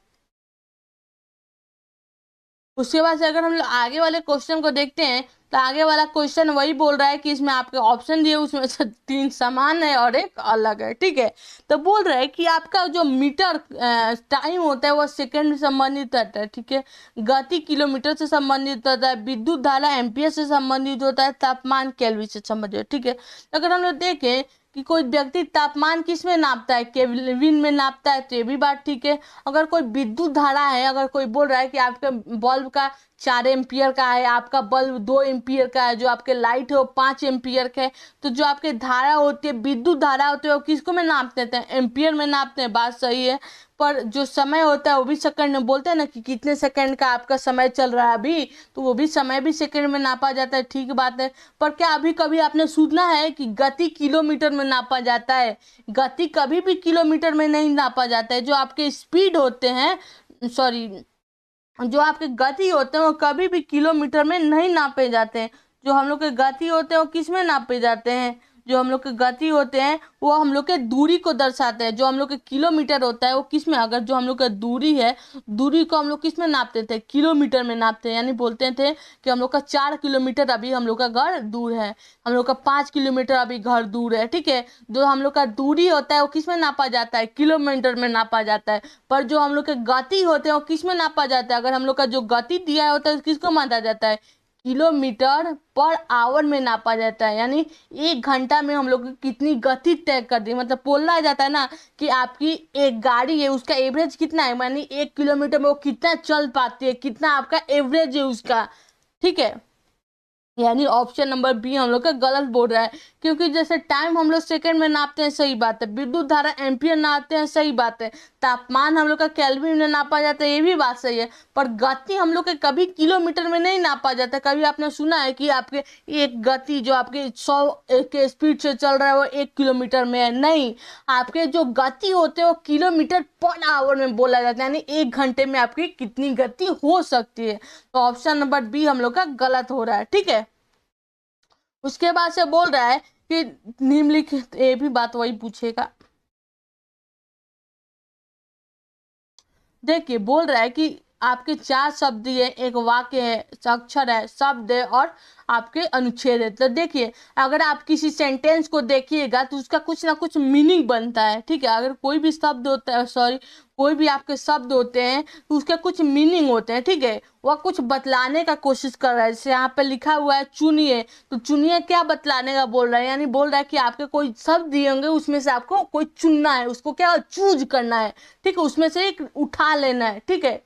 उसके बाद से अगर हम लोग आगे वाले क्वेश्चन को देखते हैं, तो आगे वाला क्वेश्चन वही बोल रहा है कि इसमें आपके ऑप्शन दिए उसमें से तीन समान है और एक अलग है, ठीक है। तो बोल रहा है कि आपका जो मीटर टाइम होता है वो सेकंड से संबंधित रहता है, ठीक है, गति किलोमीटर से संबंधित होता है, विद्युत धारा एम्पियर से संबंधित होता है, तापमान केल्विन से संबंधित, ठीक है। तो अगर हम लोग देखें कि कोई व्यक्ति तापमान किस में नापता है, केल्विन में नापता है, तो ये भी बात ठीक है। अगर कोई विद्युत धारा है, अगर कोई बोल रहा है कि आपके बल्ब का 4 एम्पियर का है, आपका बल्ब 2 एम्पियर का है, जो आपके लाइट है वो 5 एम्पियर का है, तो जो आपके धारा होती है, विद्युत धारा होती है, वो किसको में नापते हैं, एम्पियर में नापते हैं, बात सही है। पर जो समय होता है वो भी सेकंड में, बोलते हैं ना कि कितने सेकंड का आपका समय चल रहा है अभी, तो वो भी समय भी सेकंड में नापा जाता है, ठीक बात है। पर क्या अभी कभी आपने सुना है कि गति किलोमीटर में नापा जाता है? गति कभी भी किलोमीटर में नहीं नापा जाता है। जो आपके स्पीड होते हैं, सॉरी, जो आपके गति होते हैं वो कभी भी किलोमीटर में नहीं नापे जाते हैं। जो हम लोग के गति होते हैं वो किस में नापे जाते हैं? जो हम लोग के गति होते हैं वो हम लोग के दूरी को दर्शाते हैं। जो हम लोग के किलोमीटर होता है वो किस में, अगर जो हम लोग का दूरी है, दूरी को हम लोग किस में नापते थे, किलोमीटर में नापते हैं। यानी बोलते थे कि हम लोग का 4 किलोमीटर अभी हम लोग का घर दूर है, हम लोग का 5 किलोमीटर अभी घर दूर है, ठीक है। जो हम लोग का दूरी होता है वो किस में नापा जाता है, किलोमीटर में नापा जाता है। पर जो हम लोग के गति होते हैं वो किस में नापा जाता है, अगर हम लोग का जो गति दिया होता है किसको माना जाता है, किलोमीटर पर आवर में नापा जाता है। यानी 1 घंटा में हम लोग कितनी गति तय कर दी, मतलब बोलना जाता है ना कि आपकी एक गाड़ी है उसका एवरेज कितना है, यानी 1 किलोमीटर में वो कितना चल पाती है, कितना आपका एवरेज है उसका, ठीक है। यानी ऑप्शन नंबर बी हम लोग का गलत बोल रहा है। क्योंकि जैसे टाइम हम लोग सेकंड में नापते हैं, सही बात है। विद्युत धारा एम्पियर नापते हैं, सही बात है। तापमान हम लोग का केल्विन में नापा जाता है, ये भी बात सही है। पर गति हम लोग के कभी किलोमीटर में नहीं नापा जाता। कभी आपने सुना है कि आपके एक गति जो आपके 100 के स्पीड से चल रहा है वो 1 किलोमीटर में है? नहीं, आपके जो गति होते हैं वो किलोमीटर पर आवर में बोला जाता है। यानी 1 घंटे में आपकी कितनी गति हो सकती है। तो ऑप्शन नंबर बी हम लोग का गलत हो रहा है, ठीक है। उसके बाद से बोल रहा है कि निम्नलिखित, ये भी बात वही पूछेगा। देखिए बोल रहा है कि आपके 4 शब्द है, एक वाक्य है, अक्षर है, शब्द है और आपके अनुच्छेद है। तो देखिए अगर आप किसी सेंटेंस को देखिएगा तो उसका कुछ ना कुछ मीनिंग बनता है, ठीक है। अगर कोई भी शब्द होता है, सॉरी, कोई भी आपके शब्द होते हैं तो उसके कुछ मीनिंग होते हैं, ठीक है। वह कुछ बतलाने का कोशिश कर रहा है। जैसे यहाँ पे लिखा हुआ है चुनिए, तो चुनिए क्या बतलाने का बोल रहा है, यानी बोल रहा है कि आपके कोई शब्द दिए होंगे उसमें से आपको कोई चुनना है, उसको क्या चूज करना है, ठीक है, उसमें से एक उठा लेना है, ठीक है।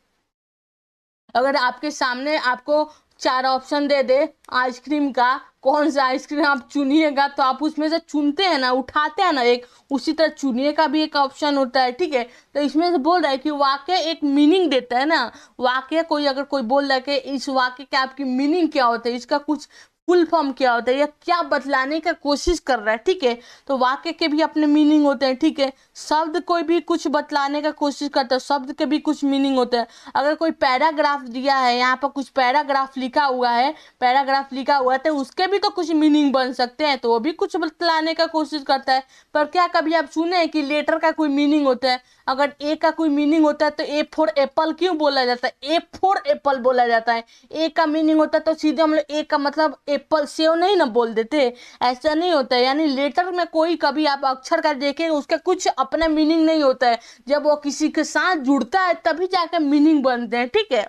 अगर आपके सामने आपको 4 ऑप्शन दे दे आइसक्रीम का, कौन सा आइसक्रीम आप चुनिएगा, तो आप उसमें से चुनते हैं ना, उठाते हैं ना एक, उसी तरह चुनिए का भी एक ऑप्शन होता है, ठीक है। तो इसमें से बोल रहा है कि वाक्य एक मीनिंग देता है ना। वाक्य कोई अगर कोई बोल रहा है कि इस वाक्य के आपकी मीनिंग क्या होता है, इसका कुछ फुल फॉर्म क्या होता है या क्या बतलाने का कोशिश कर रहा है, ठीक है। तो वाक्य के भी अपने मीनिंग होते हैं, ठीक है। शब्द कोई भी कुछ बतलाने का कोशिश करता है, शब्द के भी कुछ मीनिंग होते हैं। अगर कोई पैराग्राफ दिया है, यहाँ पर कुछ पैराग्राफ लिखा हुआ है, पैराग्राफ लिखा हुआ है, तो उसके भी तो कुछ मीनिंग बन सकते हैं, तो वो भी कुछ बतलाने का कोशिश करता है। पर क्या कभी आप सुने हैं कि लेटर का कोई मीनिंग होता है? अगर ए का कोई मीनिंग होता है तो ए फॉर एप्पल क्यों बोला जाता है, ए फॉर एप्पल बोला जाता है। ए का मीनिंग होता है तो सीधे हम लोग ए का मतलब एप्पल सेव नहीं ना बोल देते, ऐसा नहीं होता है। यानी लेटर में कोई कभी आप अक्षर का देखें उसका कुछ अपना मीनिंग नहीं होता है, जब वो किसी के साथ जुड़ता है तभी जाकर मीनिंग बनते हैं, ठीक है।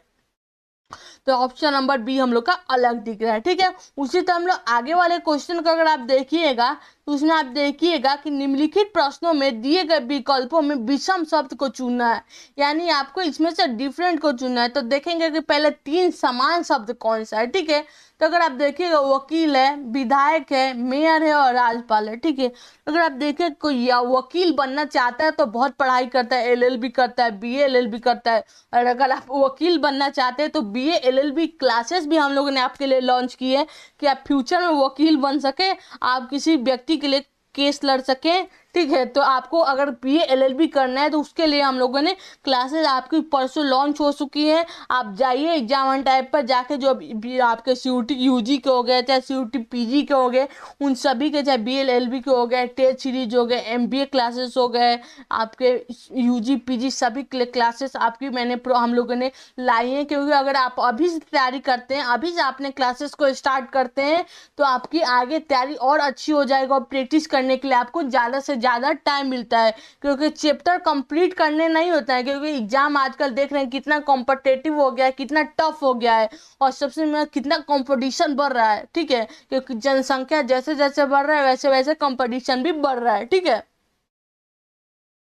तो ऑप्शन नंबर बी हम लोग का अलग दिख रहा है, ठीक है। उसी तरह हम लोग आगे वाले क्वेश्चन को अगर आप देखिएगा तो उसमें आप देखिएगा कि निम्नलिखित प्रश्नों में दिए गए विकल्पों में विषम शब्द को चुनना है। यानी आपको इसमें से डिफरेंट को चुनना है। तो देखेंगे कि पहले 3 समान शब्द कौन सा है, ठीक है। तो अगर आप देखिएगा वकील है, विधायक है, मेयर है और राज्यपाल है, ठीक है। अगर आप देखें कोई वकील बनना चाहता है तो बहुत पढ़ाई करता है, एलएलबी करता है, बीए एलएलबी करता है। और अगर आप वकील बनना चाहते हैं तो बीए एलएलबी क्लासेस भी हम लोगों ने आपके लिए लॉन्च की है कि आप फ्यूचर में वकील बन सके, आप किसी व्यक्ति के लिए केस लड़ सके, ठीक है। तो आपको अगर बीए एलएलबी करना है तो उसके लिए हम लोगों ने क्लासेस आपकी परसों लॉन्च हो चुकी है। आप जाइए एग्जाम टाइप पर जाके, जो भी आपके सीयूटी यूजी के हो गए, चाहे सीयूटी पीजी के हो गए, उन सभी के, चाहे बीए एलएलबी के हो गए, टेस्ट सीरीज हो गए, एमबीए क्लासेस हो गए, आपके यूजी पीजी सभी क्लासेस आपकी मैंने हम लोगों ने लाई हैं। क्योंकि अगर आप अभी से तैयारी करते हैं, अभी से आपने क्लासेस को स्टार्ट करते हैं, तो आपकी आगे तैयारी और अच्छी हो जाएगी और प्रैक्टिस करने के लिए आपको ज़्यादा से ज़्यादा टाइम मिलता है, क्योंकि चैप्टर कंप्लीट करने नहीं होता है, क्योंकि एग्जाम आजकल देख रहे हैं कितना कॉम्पिटिटिव हो गया है, कितना टफ हो गया है, और सबसे में कितना कंपटीशन बढ़ रहा है, ठीक है, क्योंकि जनसंख्या जैसे जैसे बढ़ रहा है वैसे वैसे कंपटीशन भी बढ़ रहा है, ठीक है।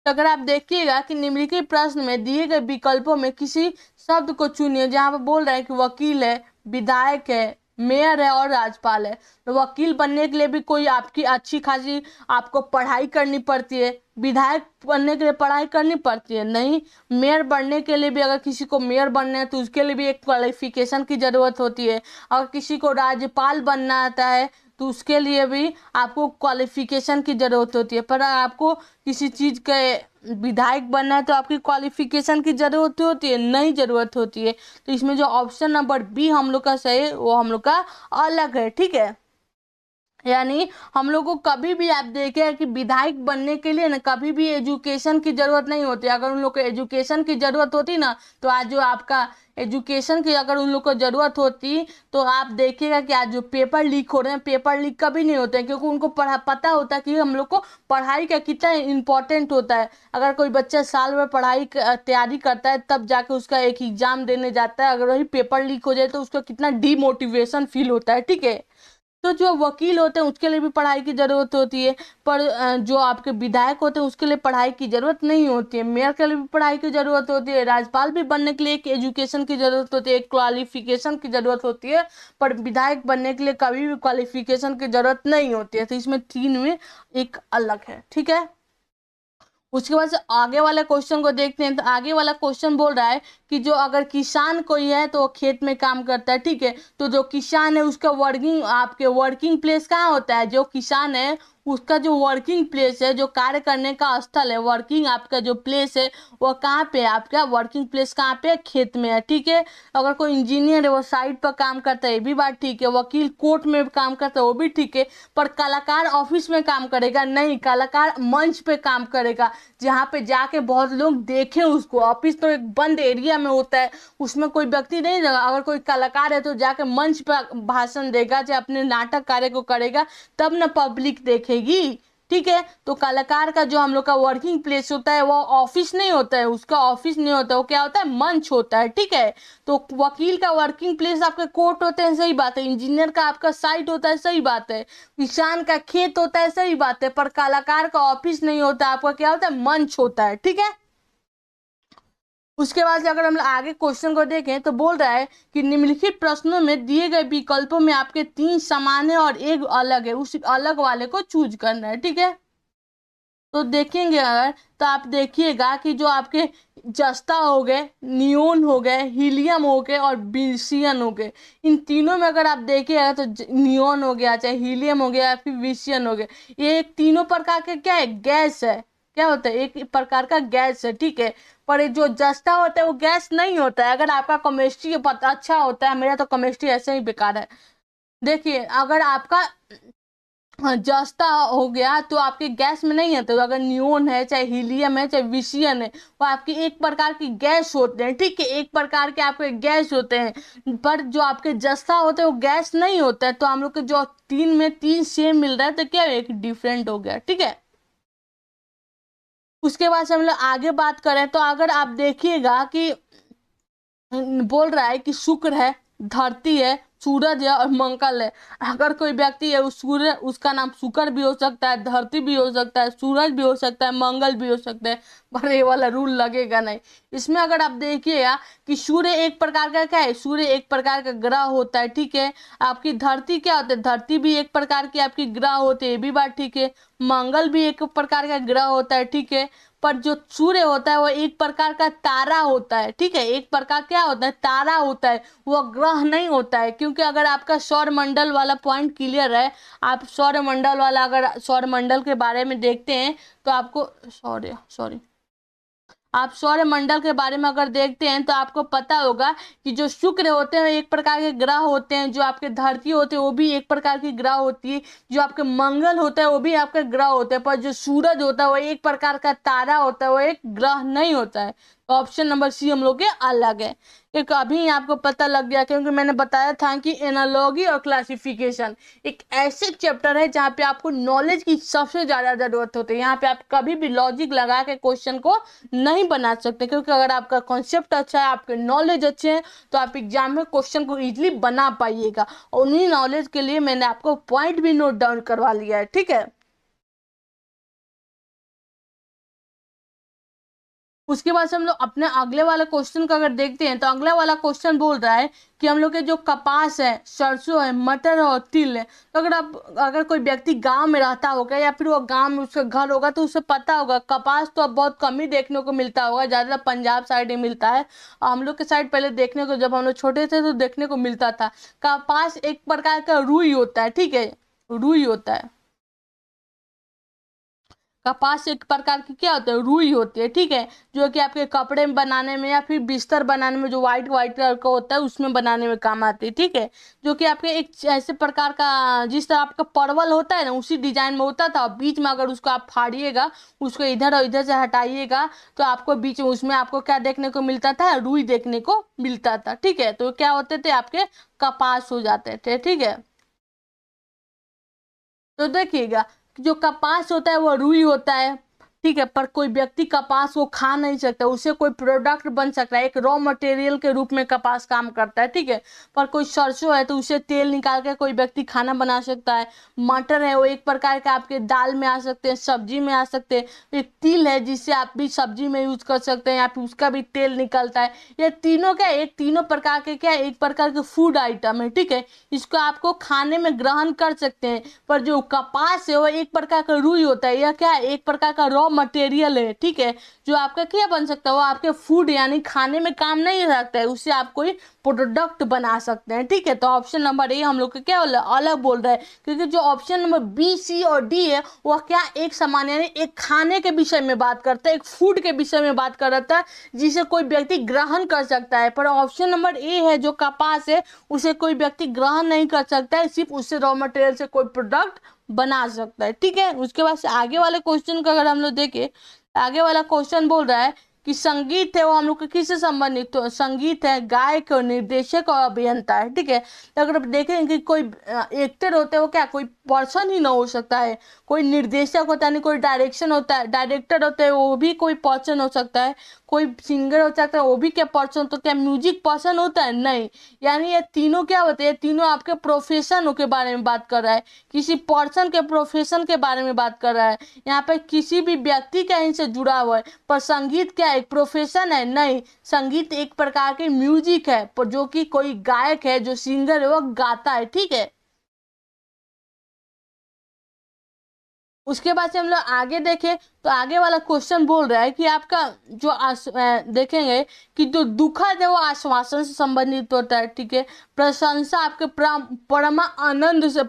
तो अगर आप देखिएगा कि निम्नलिखित प्रश्न में दिए गए विकल्पों में किसी शब्द को चुनिए, जहां पर बोल रहा है कि वकील है, विधायक है, मेयर है और राज्यपाल है। तो वकील बनने के लिए भी कोई आपकी अच्छी खासी आपको पढ़ाई करनी पड़ती है, विधायक बनने के लिए पढ़ाई करनी पड़ती है नहीं, मेयर बनने के लिए भी अगर किसी को मेयर बनना है तो उसके लिए भी एक क्वालिफिकेशन की जरूरत होती है, अगर किसी को राज्यपाल बनना आता है तो उसके लिए भी आपको क्वालिफिकेशन की ज़रूरत होती है। पर आपको किसी चीज़ के विधायक बनना है तो आपकी क्वालिफिकेशन की ज़रूरत होती है नहीं, ज़रूरत होती है। तो इसमें जो ऑप्शन नंबर बी हम लोग का सही है वो हम लोग का अलग है, ठीक है। यानी हम लोग को कभी भी आप देखें कि विधायक बनने के लिए ना कभी भी एजुकेशन की जरूरत नहीं होती। अगर उन लोग को एजुकेशन की जरूरत होती ना तो आज जो आपका एजुकेशन की अगर उन लोग को जरूरत होती तो आप देखिएगा कि आज जो पेपर लीक हो रहे हैं, पेपर लीक कभी नहीं होते हैं, क्योंकि उनको पता होता है कि हम लोग को पढ़ाई का कितना इम्पोर्टेंट होता है। अगर कोई बच्चा साल भर पढ़ाई तैयारी करता है तब जाके उसका एक एग्जाम देने जाता है, अगर वही पेपर लीक हो जाए तो उसको कितना डीमोटिवेशन फील होता है, ठीक है। तो जो वकील होते हैं उसके लिए भी पढ़ाई की जरूरत होती है, पर जो आपके विधायक होते हैं उसके लिए पढ़ाई की जरूरत नहीं होती है। मेयर के लिए भी पढ़ाई की जरूरत होती है, राज्यपाल भी बनने के लिए एक एजुकेशन की जरूरत होती है, एक क्वालिफिकेशन की जरूरत होती है, पर विधायक बनने के लिए कभी भी क्वालिफिकेशन की जरूरत नहीं होती है। तो इसमें तीन में एक अलग है, ठीक है। उसके बाद से आगे वाले क्वेश्चन को देखते हैं। तो आगे वाला क्वेश्चन बोल रहा है कि जो अगर किसान कोई है तो वो खेत में काम करता है, ठीक है। तो जो किसान है उसका आपके वर्किंग प्लेस कहाँ होता है, जो किसान है उसका जो वर्किंग प्लेस है, जो कार्य करने का स्थल है, वर्किंग आपका जो प्लेस है वो कहाँ पे है, आपका वर्किंग प्लेस कहाँ पे है, खेत में है, ठीक है। अगर कोई इंजीनियर है वो साइट पर काम करता है, ये भी बात ठीक है। वकील कोर्ट में काम करता है, वो भी ठीक है। पर कलाकार ऑफिस में काम करेगा नहीं, कलाकार मंच पे काम करेगा, जहाँ पे जाके बहुत लोग देखें उसको। ऑफिस तो एक बंद एरिया में होता है, उसमें कोई व्यक्ति नहीं रहेगा। अगर कोई कलाकार है तो जाके मंच पर भाषण देगा, चाहे अपने नाटक कार्य को करेगा, तब ना पब्लिक देखेगी, ठीक है। तो कलाकार का जो हम लोग का वर्किंग प्लेस होता है वो ऑफिस नहीं होता है, उसका ऑफिस नहीं होता है, वो क्या होता है, मंच होता है, ठीक है। तो वकील का वर्किंग प्लेस आपके कोर्ट होते हैं, सही बात है। इंजीनियर का आपका साइट होता है, सही बात है। किसान का खेत होता है, सही बात है। पर कलाकार का ऑफिस नहीं होता, आपका क्या होता है, मंच होता है, ठीक है। उसके बाद से अगर हम आगे क्वेश्चन को देखें तो बोल रहा है कि निम्नलिखित प्रश्नों में दिए गए विकल्पों में आपके तीन समान है और एक अलग है, उस अलग वाले को चूज करना है, ठीक है। तो देखेंगे अगर तो आप देखिएगा कि जो आपके जस्ता हो गए, नियोन हो गए, हीलियम हो गए और विसियन हो गए, इन तीनों में अगर आप देखिएगा तो नियोन हो गया, चाहे हीलियम हो गया, फिर विसियन हो गया, ये एक तीनों प्रकार के क्या है, गैस है। क्या होता है, एक प्रकार का गैस है, ठीक है। पर ये जो जस्ता होता है वो गैस नहीं होता है। अगर आपका केमिस्ट्री अच्छा होता है, मेरा तो केमिस्ट्री ऐसे ही बेकार है। देखिए अगर आपका हाँ जस्ता हो गया तो आपके गैस में नहीं है, तो अगर नियोन है, चाहे हीलियम है, चाहे विसियन है, वो आपकी एक प्रकार की गैस होते हैं, ठीक है, एक प्रकार के आपके गैस होते हैं। पर जो आपके जस्ता होते हैं वो गैस नहीं होता है। तो हम लोग के जो तीन में तीन सेम मिल रहा है तो क्या एक डिफरेंट हो गया, ठीक है। उसके बाद से हम लोग आगे बात करें तो अगर आप देखिएगा कि बोल रहा है कि शुक्र है, धरती है, सूरज है और मंगल है। अगर कोई व्यक्ति है उस सूर्य, उसका नाम शुक्र भी हो सकता है, धरती भी हो सकता है, सूरज भी हो सकता है, मंगल भी हो सकता है, पर ये वाला रूल लगेगा नहीं इसमें। अगर आप देखिएगा कि सूर्य एक प्रकार का क्या है, सूर्य एक प्रकार का ग्रह होता है, ठीक है। आपकी धरती क्या होता है, धरती भी एक प्रकार की आपकी ग्रह होती है, ये भी बात ठीक है। मंगल भी एक प्रकार का ग्रह होता है, ठीक है। पर जो सूर्य होता है वो एक प्रकार का तारा होता है, ठीक है, एक प्रकार क्या होता है, तारा होता है, वो ग्रह नहीं होता है। क्योंकि अगर आपका सौर मंडल वाला पॉइंट क्लियर है, आप सौर मंडल वाला अगर सौर मंडल के बारे में देखते हैं तो आपको सॉरी सॉरी आप सौर मंडल के बारे में अगर देखते हैं तो आपको पता होगा कि जो शुक्र होते हैं एक प्रकार के ग्रह होते हैं, जो आपके धरती होते हैं वो भी एक प्रकार की ग्रह होती है, जो आपके मंगल होता है वो भी आपका ग्रह होता है। पर जो सूरज होता है वो एक प्रकार का तारा होता है, वो एक ग्रह नहीं होता है। तो ऑप्शन नंबर सी हम लोग के अलग है। एक अभी आपको पता लग गया क्योंकि मैंने बताया था कि एनालॉजी और क्लासिफिकेशन एक ऐसे चैप्टर है जहाँ पे आपको नॉलेज की सबसे ज्यादा जरूरत होती है। यहाँ पे आप कभी भी लॉजिक लगा के क्वेश्चन को नहीं बना सकते, क्योंकि अगर आपका कॉन्सेप्ट अच्छा है, आपके नॉलेज अच्छे हैं, तो आप एग्जाम में क्वेश्चन को इजिली बना पाइएगा। और उन्हीं नॉलेज के लिए मैंने आपको पॉइंट भी नोट डाउन करवा लिया है, ठीक है। उसके बाद से हम लोग अपने अगले वाला क्वेश्चन का अगर देखते हैं, तो अगला वाला क्वेश्चन बोल रहा है कि हम लोग के जो कपास है, सरसों है, मटर है और तिल है, तो अगर कोई व्यक्ति गांव में रहता होगा या फिर वो गांव में उसका घर होगा, तो उसे पता होगा कपास तो अब बहुत कम ही देखने को मिलता होगा, ज्यादा पंजाब साइड ही मिलता है। और हम लोग के साइड पहले देखने को, जब हम लोग छोटे थे तो देखने को मिलता था। कपास एक प्रकार का रुई होता है, ठीक है, रुई होता है। कपास एक प्रकार की क्या होता है, रुई होती है, ठीक है, जो कि आपके कपड़े में बनाने में या फिर बिस्तर बनाने में, जो व्हाइट व्हाइट कलर का होता है उसमें बनाने में काम आती है, ठीक है। जो कि आपके एक ऐसे प्रकार का, जिस तरह आपका परवल होता है ना, उसी डिजाइन में होता था। और बीच में अगर उसको आप फाड़िएगा, उसको इधर और इधर से हटाइएगा, तो आपको बीच में उसमें आपको क्या देखने को मिलता था, रुई देखने को मिलता था, ठीक है। तो क्या होते थे, आपके कपास हो जाते थे, ठीक है। तो देखिएगा, जो कपास होता है वो रुई होता है, ठीक है, पर कोई व्यक्ति कपास को खा नहीं सकता, उससे कोई प्रोडक्ट बन सकता है, एक रॉ मटेरियल के रूप में कपास काम करता है, ठीक है। पर कोई सरसों है तो उसे तेल निकाल के कोई व्यक्ति खाना बना सकता है। मटर है वो एक प्रकार का आपके दाल में आ सकते हैं, सब्जी में आ सकते हैं। एक तिल है जिससे आप भी सब्जी में यूज कर सकते हैं, या फिर उसका भी तेल निकलता है। ये तीनों क्या, एक तीनों प्रकार के क्या, एक प्रकार के फूड आइटम है, ठीक है। इसको आपको खाने में ग्रहण कर सकते हैं। पर जो कपास है वो एक प्रकार का रुई होता है, यह क्या है, एक प्रकार का रॉ मटेरियल है, ठीक है। जो आपका क्या बन सकता है, वो आपके फूड यानी खाने में काम नहीं रखता है, उससे आप कोई प्रोडक्ट बना सकते हैं, ठीक है। तो ऑप्शन नंबर ए हम लोग का क्या अलग बोल रहा है, क्योंकि जो ऑप्शन नंबर बी, सी और डी है वह क्या एक समान यानी एक खाने के विषय में बात करता है, एक फूड के विषय में बात कर रहा है, जिसे कोई व्यक्ति ग्रहण कर सकता है। पर ऑप्शन नंबर ए है जो कपास है, उसे कोई व्यक्ति ग्रहण नहीं कर सकता है, सिर्फ उससे रॉ मटेरियल से कोई प्रोडक्ट बना सकता है, ठीक है। उसके बाद से आगे वाले क्वेश्चन का अगर हम लोग देखें, आगे वाला क्वेश्चन बोल रहा है कि संगीत है वो हम लोग के किससे संबंधित, तो संगीत है गायक और निर्देशक और अभियंता है, ठीक है। तो अगर आप देखें कि कोई एक्टर होते हैं वो क्या कोई पर्सन ही ना हो सकता है, कोई निर्देशक होता है, नहीं कोई डायरेक्शन होता है, डायरेक्टर होते हैं वो भी कोई पर्सन हो सकता है, कोई सिंगर हो सकता है वो भी क्या पर्सन, तो क्या म्यूजिक पर्सन होता है, नहीं। यानी ये तीनों क्या होते हैं, तीनों आपके प्रोफेशन के बारे में बात कर रहा है, किसी पर्सन के प्रोफेशन के बारे में बात कर रहा है। यहाँ पे किसी भी व्यक्ति का इनसे जुड़ा हुआ है। पर संगीत क्या एक प्रोफेशन है, नहीं। संगीत एक प्रकार की म्यूजिक है, पर जो कि कोई गायक है, जो सिंगर है वो गाता है, ठीक है। उसके बाद से हम लोग आगे देखें, तो आगे वाला क्वेश्चन बोल रहा है कि आपका जो देखेंगे कि जो दुखद है वो आश्वासन से संबंधित होता है, ठीक है। प्रशंसा आपके परमा आनंद से,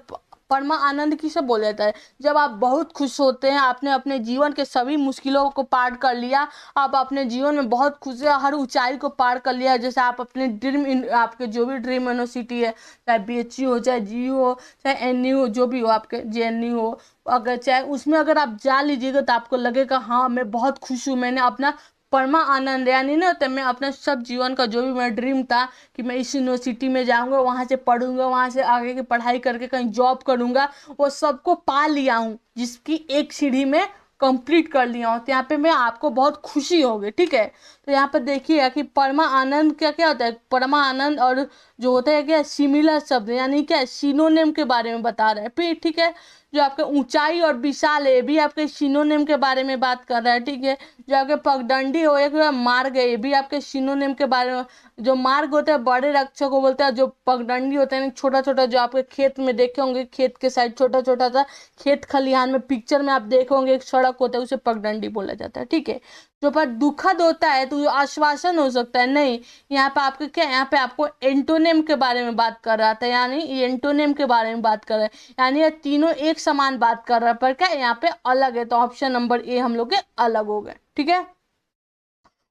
परमा आनंद किसे बोला जाता है, जब आप बहुत खुश होते हैं, आपने अपने जीवन के सभी मुश्किलों को पार कर लिया, आप अपने जीवन में बहुत खुश है, हर ऊंचाई को पार कर लिया, जैसे आप अपने आपके जो भी ड्रीम यूनिवर्सिटी है, चाहे बीएचयू हो, चाहे जीयू हो, चाहे एनयू हो, जो भी हो, आपके जेएनयू हो, अगर चाहे उसमें अगर आप जा लीजिएगा तो आपको लगेगा हाँ मैं बहुत खुश हूँ, मैंने अपना परमा आनंद यानी ना, तो मैं अपना सब जीवन का जो भी मेरा ड्रीम था कि मैं इस यूनिवर्सिटी में जाऊंगा, वहां से पढ़ूंगा, वहां से आगे की पढ़ाई करके कहीं जॉब करूंगा, वो सबको पा लिया हूँ, जिसकी एक सीढ़ी में कंप्लीट कर लिया हूँ, तो यहाँ पे मैं आपको बहुत खुशी होगी, ठीक है। तो यहाँ पर देखिएगा कि परमा आनंद क्या क्या होता है, परमा आनंद और जो होता है क्या सिमिलर शब्द यानी क्या सिनोनिम के बारे में बता रहा है, फिर ठीक है। जो आपके ऊंचाई और विशाल है ये भी आपके सिनोनिम के बारे में बात कर रहा है, ठीक है। जो आपके पगडंडी हो एक मार्ग है, ये भी आपके सिनोनिम के बारे में। जो मार्ग होता है बड़े रक्षक को बोलते हैं, जो पगडंडी होता है छोटा छोटा, जो आपके खेत में देखे होंगे, खेत के साइड छोटा छोटा सा खेत खलिहान में पिक्चर में आप देखे होंगे एक सड़क होता है, उसे पगडंडी बोला जाता है, ठीक है। जो पर दुखद होता है तो आश्वासन हो सकता है, नहीं। यहाँ पे आपके क्या, यहाँ पे आपको एंटोनिम के बारे में बात कर रहा था, यानी ये एंटोनिम के बारे में बात कर रहा है, यानी ये तीनों एक समान बात कर रहा है, पर क्या यहाँ पे अलग है, तो ऑप्शन नंबर ए हम लोग के अलग हो गए, ठीक है।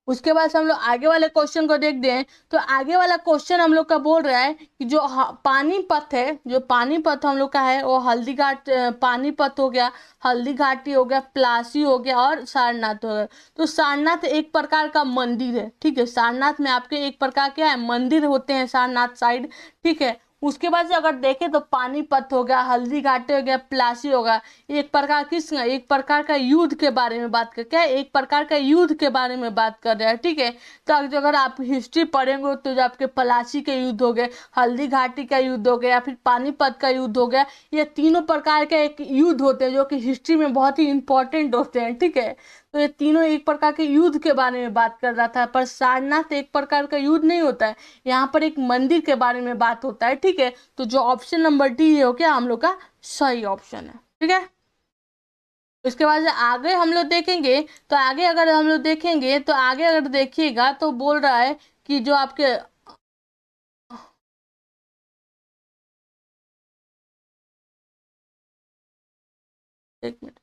उसके बाद से हम लोग आगे वाले क्वेश्चन को देखते हैं। तो आगे वाला क्वेश्चन हम लोग का बोल रहा है कि जो पानीपत है, जो पानीपत हम लोग का है वो हल्दी घाट, पानीपत हो गया, हल्दी घाटी हो गया, प्लासी हो गया और सारनाथ हो गया। तो सारनाथ एक प्रकार का मंदिर है, ठीक है। सारनाथ में आपके एक प्रकार क्या है, मंदिर होते हैं सारनाथ साइड, ठीक है। उसके बाद से अगर देखें तो पानीपत हो गया, हल्दी घाटी हो गया, प्लासी हो गया, एक प्रकार एक प्रकार का युद्ध के बारे में बात कर, क्या है, एक प्रकार का युद्ध के बारे में बात कर रहे हैं, ठीक है। तो अगर आप हिस्ट्री पढ़ेंगे तो जो आपके पलासी के युद्ध हो गए, हल्दी घाटी का युद्ध हो गया, फिर पानीपत का युद्ध हो गया, ये तीनों प्रकार के एक युद्ध होते हैं जो कि हिस्ट्री में बहुत ही इंपॉर्टेंट होते हैं, ठीक है। तो ये तीनों एक प्रकार के युद्ध के बारे में बात कर रहा था, पर सारनाथ एक प्रकार का युद्ध नहीं होता है, यहाँ पर एक मंदिर के बारे में बात होता है, ठीक है। तो जो ऑप्शन नंबर डी है वो क्या हम लोग का सही ऑप्शन है, ठीक है। उसके बाद से आगे हम लोग देखेंगे, तो आगे अगर हम लोग देखेंगे तो आगे अगर देखिएगा तो बोल रहा है कि जो आपके, एक मिनट,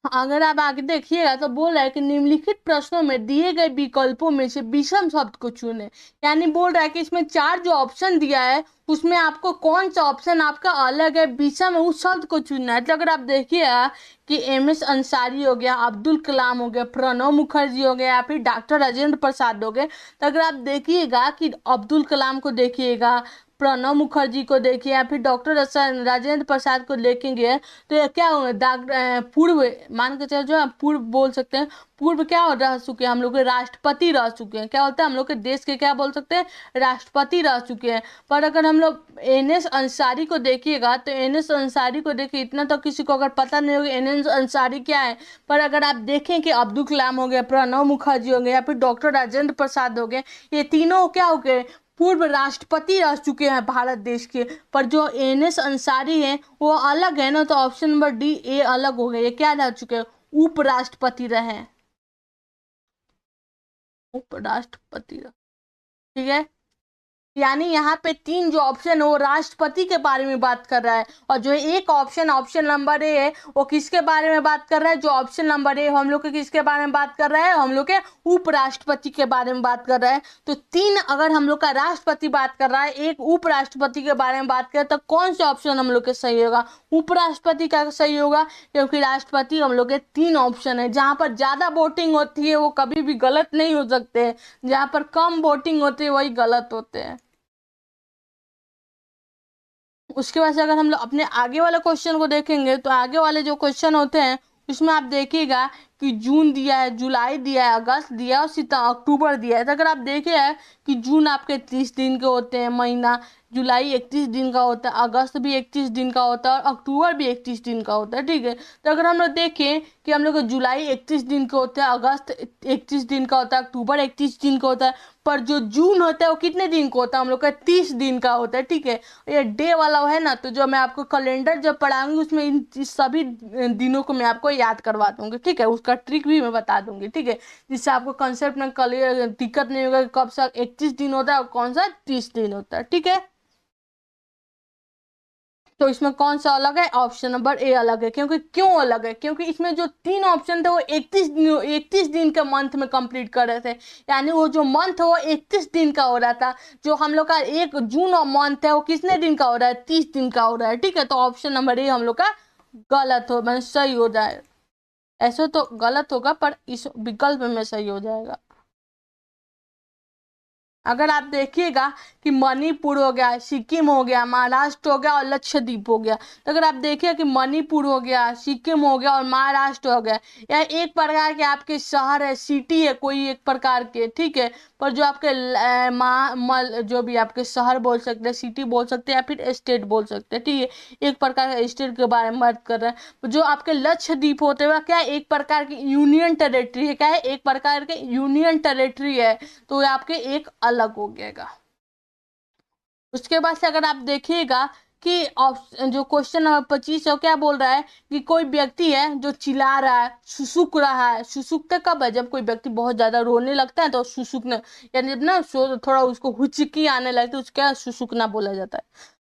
अगर आप आगे देखिएगा तो बोल रहा है कि निम्नलिखित प्रश्नों में दिए गए विकल्पों में से विषम शब्द को चुने। यानी बोल रहा है कि इसमें चार जो ऑप्शन दिया है उसमें आपको कौन सा ऑप्शन आपका अलग है, विषम है, उस शब्द को चुनना है। तो अगर आप देखिएगा कि एम एस अंसारी हो गया, अब्दुल कलाम हो गया, प्रणब मुखर्जी हो गया, या फिर डॉक्टर राजेंद्र प्रसाद हो गए, तो अगर आप देखिएगा कि अब्दुल कलाम को देखिएगा, प्रणब मुखर्जी को देखिए, या फिर डॉक्टर राजेंद्र प्रसाद को देखेंगे, तो ये क्या होंगे, पूर्व, मान के चलो जो हम पूर्व बोल सकते हैं, पूर्व क्या रह चुके हैं, हम लोग के राष्ट्रपति रह चुके हैं, क्या होता है हम लोग के देश के क्या बोल सकते हैं, राष्ट्रपति रह चुके हैं। पर अगर हम लोग एन एस अंसारी को देखिएगा तो एन एस अंसारी को देखिए, इतना तो किसी को अगर पता नहीं होगा एन एस अंसारी क्या है, पर अगर आप देखें कि अब्दुल कलाम हो गया, प्रणब मुखर्जी हो गया, या फिर डॉक्टर राजेंद्र प्रसाद हो गए, ये तीनों क्या हो गए, पूर्व राष्ट्रपति रह चुके हैं भारत देश के। पर जो एन एस अंसारी हैं वो अलग है ना, तो ऑप्शन नंबर डी ए अलग हो गया, ये क्या रह चुके हैं, उपराष्ट्रपति रहे, उपराष्ट्रपति रहे, ठीक है। यानी यहाँ पे तीन जो ऑप्शन है वो राष्ट्रपति के बारे में बात कर रहा है, और जो एक ऑप्शन, ऑप्शन नंबर ए है, वो किसके बारे में बात कर रहा है, जो ऑप्शन नंबर ए हम लोग के किसके बारे में बात कर रहा है, हम लोग के उपराष्ट्रपति के बारे में बात कर रहा है। तो तीन अगर हम लोग का राष्ट्रपति बात कर रहा है, एक उपराष्ट्रपति के बारे में बात करें, तो कौन सा ऑप्शन हम लोग के सही होगा, उपराष्ट्रपति का सही होगा, क्योंकि राष्ट्रपति हम लोग के तीन ऑप्शन है। जहां पर ज्यादा वोटिंग होती है वो कभी भी गलत नहीं हो सकते हैं, जहां पर कम वोटिंग होती है वही गलत होते हैं। उसके बाद से अगर हम लोग अपने आगे वाले क्वेश्चन को देखेंगे, तो आगे वाले जो क्वेश्चन होते हैं उसमें आप देखिएगा कि जून दिया है, जुलाई दिया है, अगस्त दिया है और अक्टूबर दिया है। तो अगर आप देखे हैं कि जून आपके 30 दिन के होते हैं महीना, जुलाई 31 दिन का होता है, अगस्त भी 31 दिन का होता है और अक्टूबर भी 31 दिन का होता है, ठीक है। तो अगर हम लोग देखें कि हम लोग जुलाई 31 दिन का होता है, अगस्त 31 दिन का होता है, अक्टूबर 31 दिन का होता है, पर जो जून होता है वो कितने दिन का होता है, हम लोग का 30 दिन का होता है, ठीक है। ये डे वाला है ना, तो जो मैं आपको कैलेंडर जब पढ़ाऊंगी उसमें इन सभी दिनों को मैं आपको याद करवा दूंगी, ठीक है। उसका ट्रिक भी मैं बता दूंगी, ठीक है, जिससे आपको कंसेप्ट में क्लियर दिक्कत नहीं होगा कि कब सा 31 दिन होता है और कौन सा 30 दिन होता है, ठीक है। तो इसमें कौन सा अलग है, ऑप्शन नंबर ए अलग है। क्योंकि क्यों अलग है, क्योंकि इसमें जो तीन ऑप्शन थे वो 31 दिन के मंथ में कंप्लीट कर रहे थे, यानी वो जो मंथ है वो 31 दिन का हो रहा था। जो हम लोग का एक जून और मंथ है वो कितने दिन का हो रहा है, 30 दिन का हो रहा है, ठीक है। तो ऑप्शन नंबर ए हम लोग का गलत हो, मैंने सही हो जाए, ऐसे तो गलत होगा पर इस विकल्प में सही हो जाएगा। अगर आप देखिएगा कि मणिपुर हो गया, सिक्किम हो गया, महाराष्ट्र हो गया और लक्षद्वीप हो गया, तो अगर आप देखिए कि मणिपुर हो गया, सिक्किम हो गया और महाराष्ट्र हो गया, या एक प्रकार के आपके शहर है, सिटी है कोई एक प्रकार के, ठीक है। पर जो आपके जो भी आपके शहर बोल सकते हैं, सिटी बोल सकते हैं, या फिर स्टेट बोल सकते हैं, ठीक है, एक प्रकार का स्टेट के बारे में बात कर रहे हैं। जो आपके लक्षद्वीप होते हुए क्या है, एक प्रकार की यूनियन टेरेटरी है, क्या है, एक प्रकार के यूनियन टेरेटरी है, तो ये आपके एक अलग हो गएगा। उसके बाद से अगर आप देखिएगा कि जो क्वेश्चन नंबर 25 है क्या बोल रहा है कि कोई व्यक्ति है जो चिल्ला रहा है, सुसुक रहा है। सुसुकते कब है, जब कोई व्यक्ति बहुत ज्यादा रोने लगता है तो सुसुकने, यानी जब ना थोड़ा उसको हुचकी आने लगती है उसको क्या सुसुकना बोला जाता है।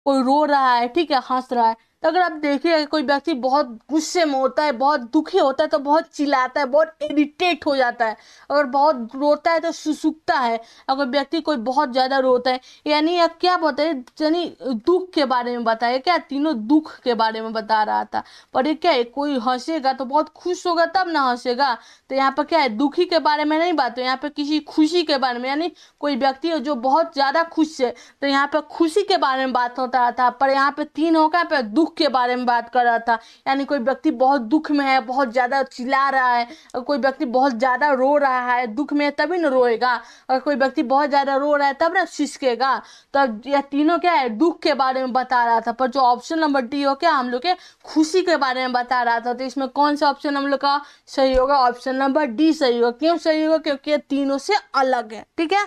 कोई रो रहा है, ठीक है, हंस रहा है। तो अगर आप देखिए कोई व्यक्ति बहुत गुस्से में होता है, बहुत दुखी होता है तो बहुत चिल्लाता है, बहुत इरिटेट हो जाता है। अगर बहुत रोता है तो सुसुकता है। अगर व्यक्ति कोई बहुत ज्यादा रोता है, यानी आप क्या बताए, यानी दुख के बारे में बताया क्या, तीनों दुख के बारे में बता रहा था। पर ये क्या है, कोई हंसेगा तो बहुत खुश होगा तब ना हंसेगा। तो यहाँ पर क्या है, दुखी के बारे में नहीं बात है, यहाँ पे किसी खुशी के बारे में, यानी कोई व्यक्ति है जो बहुत ज्यादा खुश है, तो यहाँ पे खुशी के बारे में बात होता रहा था। पर यहाँ पे तीन होगा पे दुख के बारे में बात कर रहा था, यानी कोई व्यक्ति बहुत दुख में है, बहुत ज्यादा चिल्ला रहा है। और कोई व्यक्ति बहुत ज्यादा रो रहा है, दुख में है तभी ना रोएगा। और कोई व्यक्ति बहुत ज्यादा रो रहा है तब ना सिसकेगा। तो यह तीनों क्या है, दुख के बारे में बता रहा था। पर जो ऑप्शन नंबर डी हो क्या, हम लोग के खुशी के बारे में बता रहा था। तो इसमें कौन सा ऑप्शन हम लोग का सही होगा, ऑप्शन नंबर डी सही होगा। क्यों सही होगा, क्योंकि ये तीनों से अलग है, ठीक है।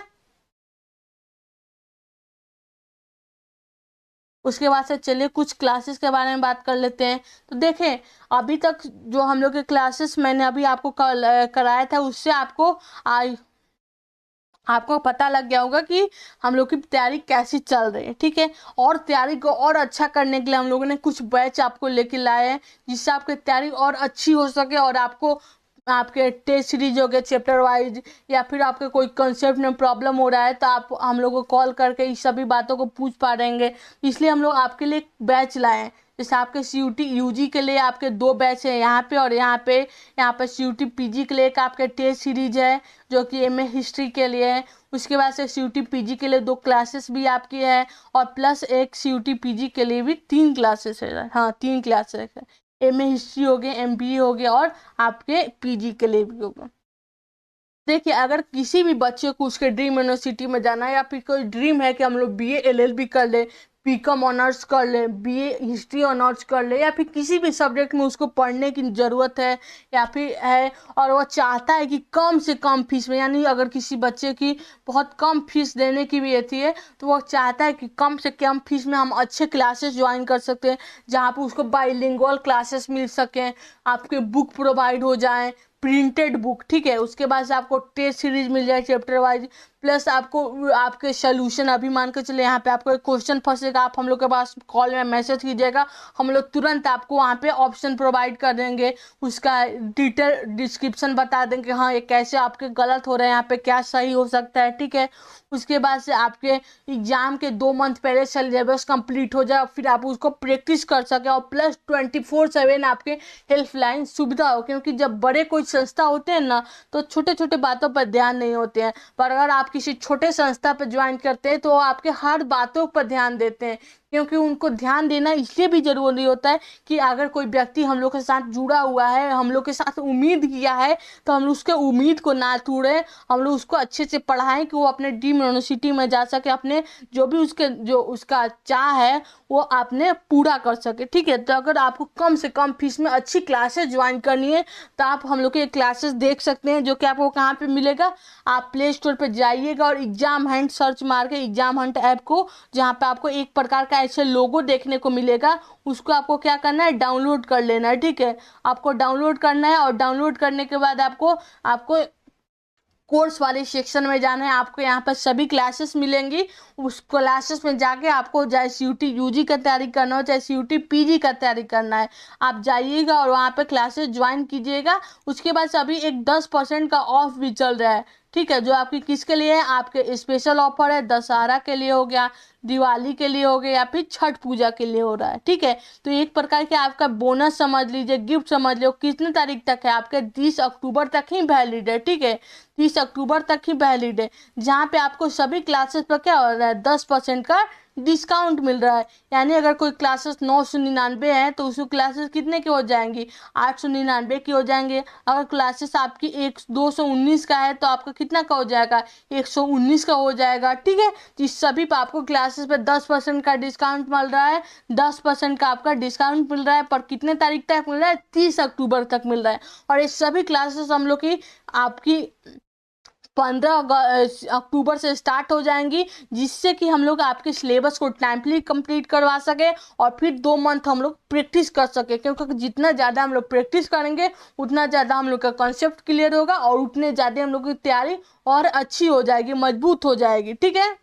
उसके बाद से चलिए कुछ क्लासेस के बारे में बात कर लेते हैं। तो देखें, अभी तक जो हम लोग के क्लासेस मैंने अभी आपको कराया था, उससे आ, आपको पता लग गया होगा कि हम लोग की तैयारी कैसी चल रही है, ठीक है। और तैयारी को और अच्छा करने के लिए हम लोगों ने कुछ बैच आपको लेके लाए हैं, जिससे आपकी तैयारी और अच्छी हो सके। और आपको आपके टेस्ट सीरीज हो गए चैप्टर वाइज, या फिर आपके कोई कंसेप्ट में प्रॉब्लम हो रहा है, तो आप हम लोग को कॉल करके इस सभी बातों को पूछ पा रहेंगे। इसलिए हम लोग आपके लिए बैच लाए हैं। जैसे आपके CUT UG के लिए आपके दो बैच हैं यहाँ पे, और यहाँ पे CUT PG के लिए एक आपके टेस्ट सीरीज है जो कि MA हिस्ट्री के लिए है। उसके बाद से CUT PG के लिए दो क्लासेस भी आपकी है, और प्लस एक CUT PG के लिए भी तीन क्लासेस है, हाँ तीन क्लासेस है। MA हिस्ट्री हो गया, MBA हो गया, और आपके PG के लिए भी होगा। देखिए, अगर किसी भी बच्चे को उसके ड्रीम यूनिवर्सिटी में जाना है, या फिर कोई ड्रीम है कि हम लोग BA LLB कर ले, BCom ऑनर्स कर ले, BA हिस्ट्री ऑनर्स कर ले, या फिर किसी भी सब्जेक्ट में उसको पढ़ने की ज़रूरत है, या फिर है, और वो चाहता है कि कम से कम फीस में, यानी अगर किसी बच्चे की बहुत कम फीस देने की भी रहती है, तो वो चाहता है कि कम से कम फीस में हम अच्छे क्लासेस ज्वाइन कर सकते हैं, जहाँ पर उसको बाइलिंगुअल क्लासेस मिल सकें, आपके बुक प्रोवाइड हो जाएं, प्रिंटेड बुक, ठीक है। उसके बाद से आपको टेस्ट सीरीज मिल जाए चैप्टर वाइज, प्लस आपको आपके सोल्यूशन, अभी मान के चले यहाँ पे आपको एक क्वेश्चन फंसेगा, आप हम लोग के पास कॉल में मैसेज कीजिएगा, हम लोग तुरंत आपको वहाँ पे ऑप्शन प्रोवाइड कर देंगे, उसका डिटेल डिस्क्रिप्शन बता देंगे, हाँ ये कैसे आपके गलत हो रहे हैं, यहाँ पे क्या सही हो सकता है, ठीक है। उसके बाद से आपके एग्जाम के 2 मंथ पहले सिलेबस कंप्लीट हो जाए, फिर आप उसको प्रैक्टिस कर सकें, और प्लस 24/7 आपके हेल्पलाइन सुविधा हो। क्योंकि जब बड़े कोई संस्था होते हैं ना, तो छोटे छोटे बातों पर ध्यान नहीं होते हैं, पर अगर आप किसी छोटे संस्था पर ज्वाइन करते हैं तो वो आपके हर बातों पर ध्यान देते हैं। क्योंकि उनको ध्यान देना इसलिए भी जरूरी होता है कि अगर कोई व्यक्ति हम लोग के साथ जुड़ा हुआ है, हम लोग के साथ उम्मीद किया है, तो हम लोग उसके उम्मीद को ना तोड़ें, हम लोग उसको अच्छे से पढ़ाएं कि वो अपने ड्रीम यूनिवर्सिटी में जा सके, अपने जो उसका चाह है वो आपने पूरा कर सके, ठीक है। तो अगर आपको कम से कम फीस में अच्छी क्लासेस ज्वाइन करनी है, तो आप हम लोग के क्लासेस देख सकते हैं, जो कि आपको कहाँ पे मिलेगा, आप प्ले स्टोर पे जाइएगा और एग्जाम हंट सर्च मार के एग्जाम हंट ऐप को, जहाँ पे आपको एक प्रकार का ऐसे लोगो देखने को मिलेगा, उसको आपको क्या करना है, डाउनलोड कर लेना है, ठीक है। आपको डाउनलोड करना है, और डाउनलोड करने के बाद आपको आपको कोर्स वाले सेक्शन में जाना है। आपको यहाँ पर सभी क्लासेस मिलेंगी, उस क्लासेस में जाके आपको चाहे CUT UG का तैयारी करना हो, चाहे CUT PG का तैयारी करना है, आप जाइएगा और वहाँ पे क्लासेस ज्वाइन कीजिएगा। उसके बाद अभी एक 10% का ऑफ भी चल रहा है, ठीक है, जो आपकी किसके लिए है, आपके स्पेशल ऑफर है, दशहरा के लिए हो गया, दिवाली के लिए हो गया, या फिर छठ पूजा के लिए हो रहा है, ठीक है। तो एक प्रकार के आपका बोनस समझ लीजिए, गिफ्ट समझ लो। कितने तारीख तक है, आपके 30 अक्टूबर तक ही वैलिड है, ठीक है, 30 अक्टूबर तक ही वैलिड है, जहाँ पे आपको सभी क्लासेस पर क्या हो रहा है, 10% का डिस्काउंट मिल रहा है। यानी अगर कोई क्लासेस 999 है, तो उसको क्लासेस कितने की हो जाएंगी, 899 की हो जाएंगे। अगर क्लासेस आपकी 219 का है, तो आपका कितना का हो जाएगा, 119 का हो जाएगा, ठीक है। तो इस सभी पर आपको क्लासेस पे 10% का डिस्काउंट मिल रहा है, 10% का आपका डिस्काउंट मिल रहा है, पर कितने तारीख तक मिल रहा है, 30 अक्टूबर तक मिल रहा है। और ये सभी क्लासेस हम लोग की आपकी 15 अक्टूबर से स्टार्ट हो जाएंगी, जिससे कि हम लोग आपके सिलेबस को टाइमली कंप्लीट करवा सके, और फिर 2 मंथ हम लोग प्रैक्टिस कर सके। क्योंकि जितना ज़्यादा हम लोग प्रैक्टिस करेंगे, उतना ज़्यादा हम लोग का कॉन्सेप्ट क्लियर होगा, और उतने ज़्यादा हम लोग की तैयारी और अच्छी हो जाएगी, मजबूत हो जाएगी, ठीक है।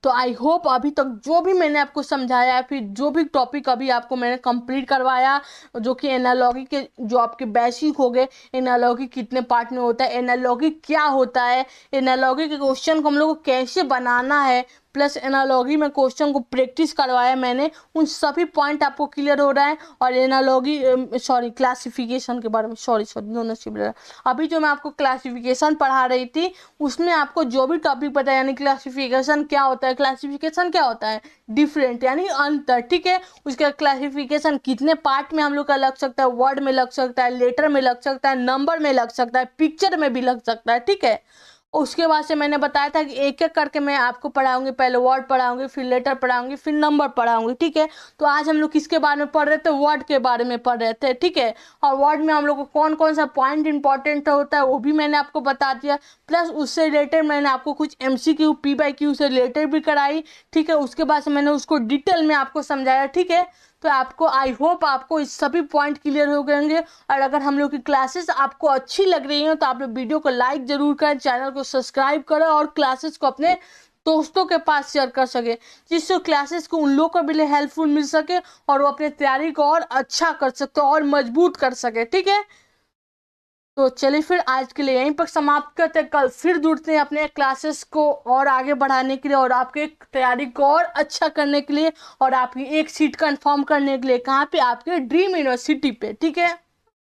तो आई होप अभी तक जो भी मैंने आपको समझाया है, फिर जो भी टॉपिक अभी आपको मैंने कंप्लीट करवाया, जो कि एनालॉगी के जो आपके बेसिक हो गए, एनालॉगी कितने पार्ट में होता है, एनालॉगी क्या होता है, एनालॉगी के क्वेश्चन को हम लोग को कैसे बनाना है, प्लस एनालॉगी में क्वेश्चन को प्रैक्टिस करवाया मैंने, उन सभी पॉइंट आपको क्लियर हो रहा है। और एनालॉगी सॉरी क्लासिफिकेशन के बारे में सॉरी दोनों सिमिलर। अभी जो मैं आपको क्लासिफिकेशन पढ़ा रही थी उसमें आपको जो भी टॉपिक पता है, यानी क्लासिफिकेशन क्या होता है, क्लासिफिकेशन क्या होता है, डिफरेंट यानी अंतर, ठीक है। उसका क्लासिफिकेशन कितने पार्ट में हम लोग का लग सकता है, वर्ड में लग सकता है, लेटर में लग सकता है, नंबर में लग सकता है, पिक्चर में भी लग सकता है, ठीक है। उसके बाद से मैंने बताया था कि एक एक करके मैं आपको पढ़ाऊंगी, पहले वर्ड पढ़ाऊंगी, फिर लेटर पढ़ाऊंगी, फिर नंबर पढ़ाऊंगी, ठीक है। तो आज हम लोग किसके बारे में पढ़ रहे थे, वर्ड के बारे में पढ़ रहे थे, ठीक है। और वर्ड में हम लोग को कौन कौन सा पॉइंट इंपॉर्टेंट होता है वो भी मैंने आपको बता दिया, प्लस उससे रिलेटेड मैंने आपको कुछ MCQ P/Q से रिलेटेड भी कराई, ठीक है। उसके बाद से मैंने उसको डिटेल में आपको समझाया, ठीक है। तो आपको आई होप आपको इस सभी पॉइंट क्लियर हो गए होंगे। और अगर हम लोग की क्लासेस आपको अच्छी लग रही हैं तो आप लोग वीडियो को लाइक जरूर करें, चैनल को सब्सक्राइब करें और क्लासेस को अपने दोस्तों के पास शेयर कर सके, जिससे क्लासेस को उन लोगों को भी हेल्पफुल मिल सके और वो अपने तैयारी को और अच्छा कर सकते और मजबूत कर सके, ठीक है। तो चलिए फिर आज के लिए यहीं पर समाप्त करते हैं, कल फिर जुड़ते हैं अपने क्लासेस को और आगे बढ़ाने के लिए और आपके तैयारी को और अच्छा करने के लिए और आपकी एक सीट कंफर्म करने के लिए, कहाँ पे, आपके ड्रीम यूनिवर्सिटी पे, ठीक है।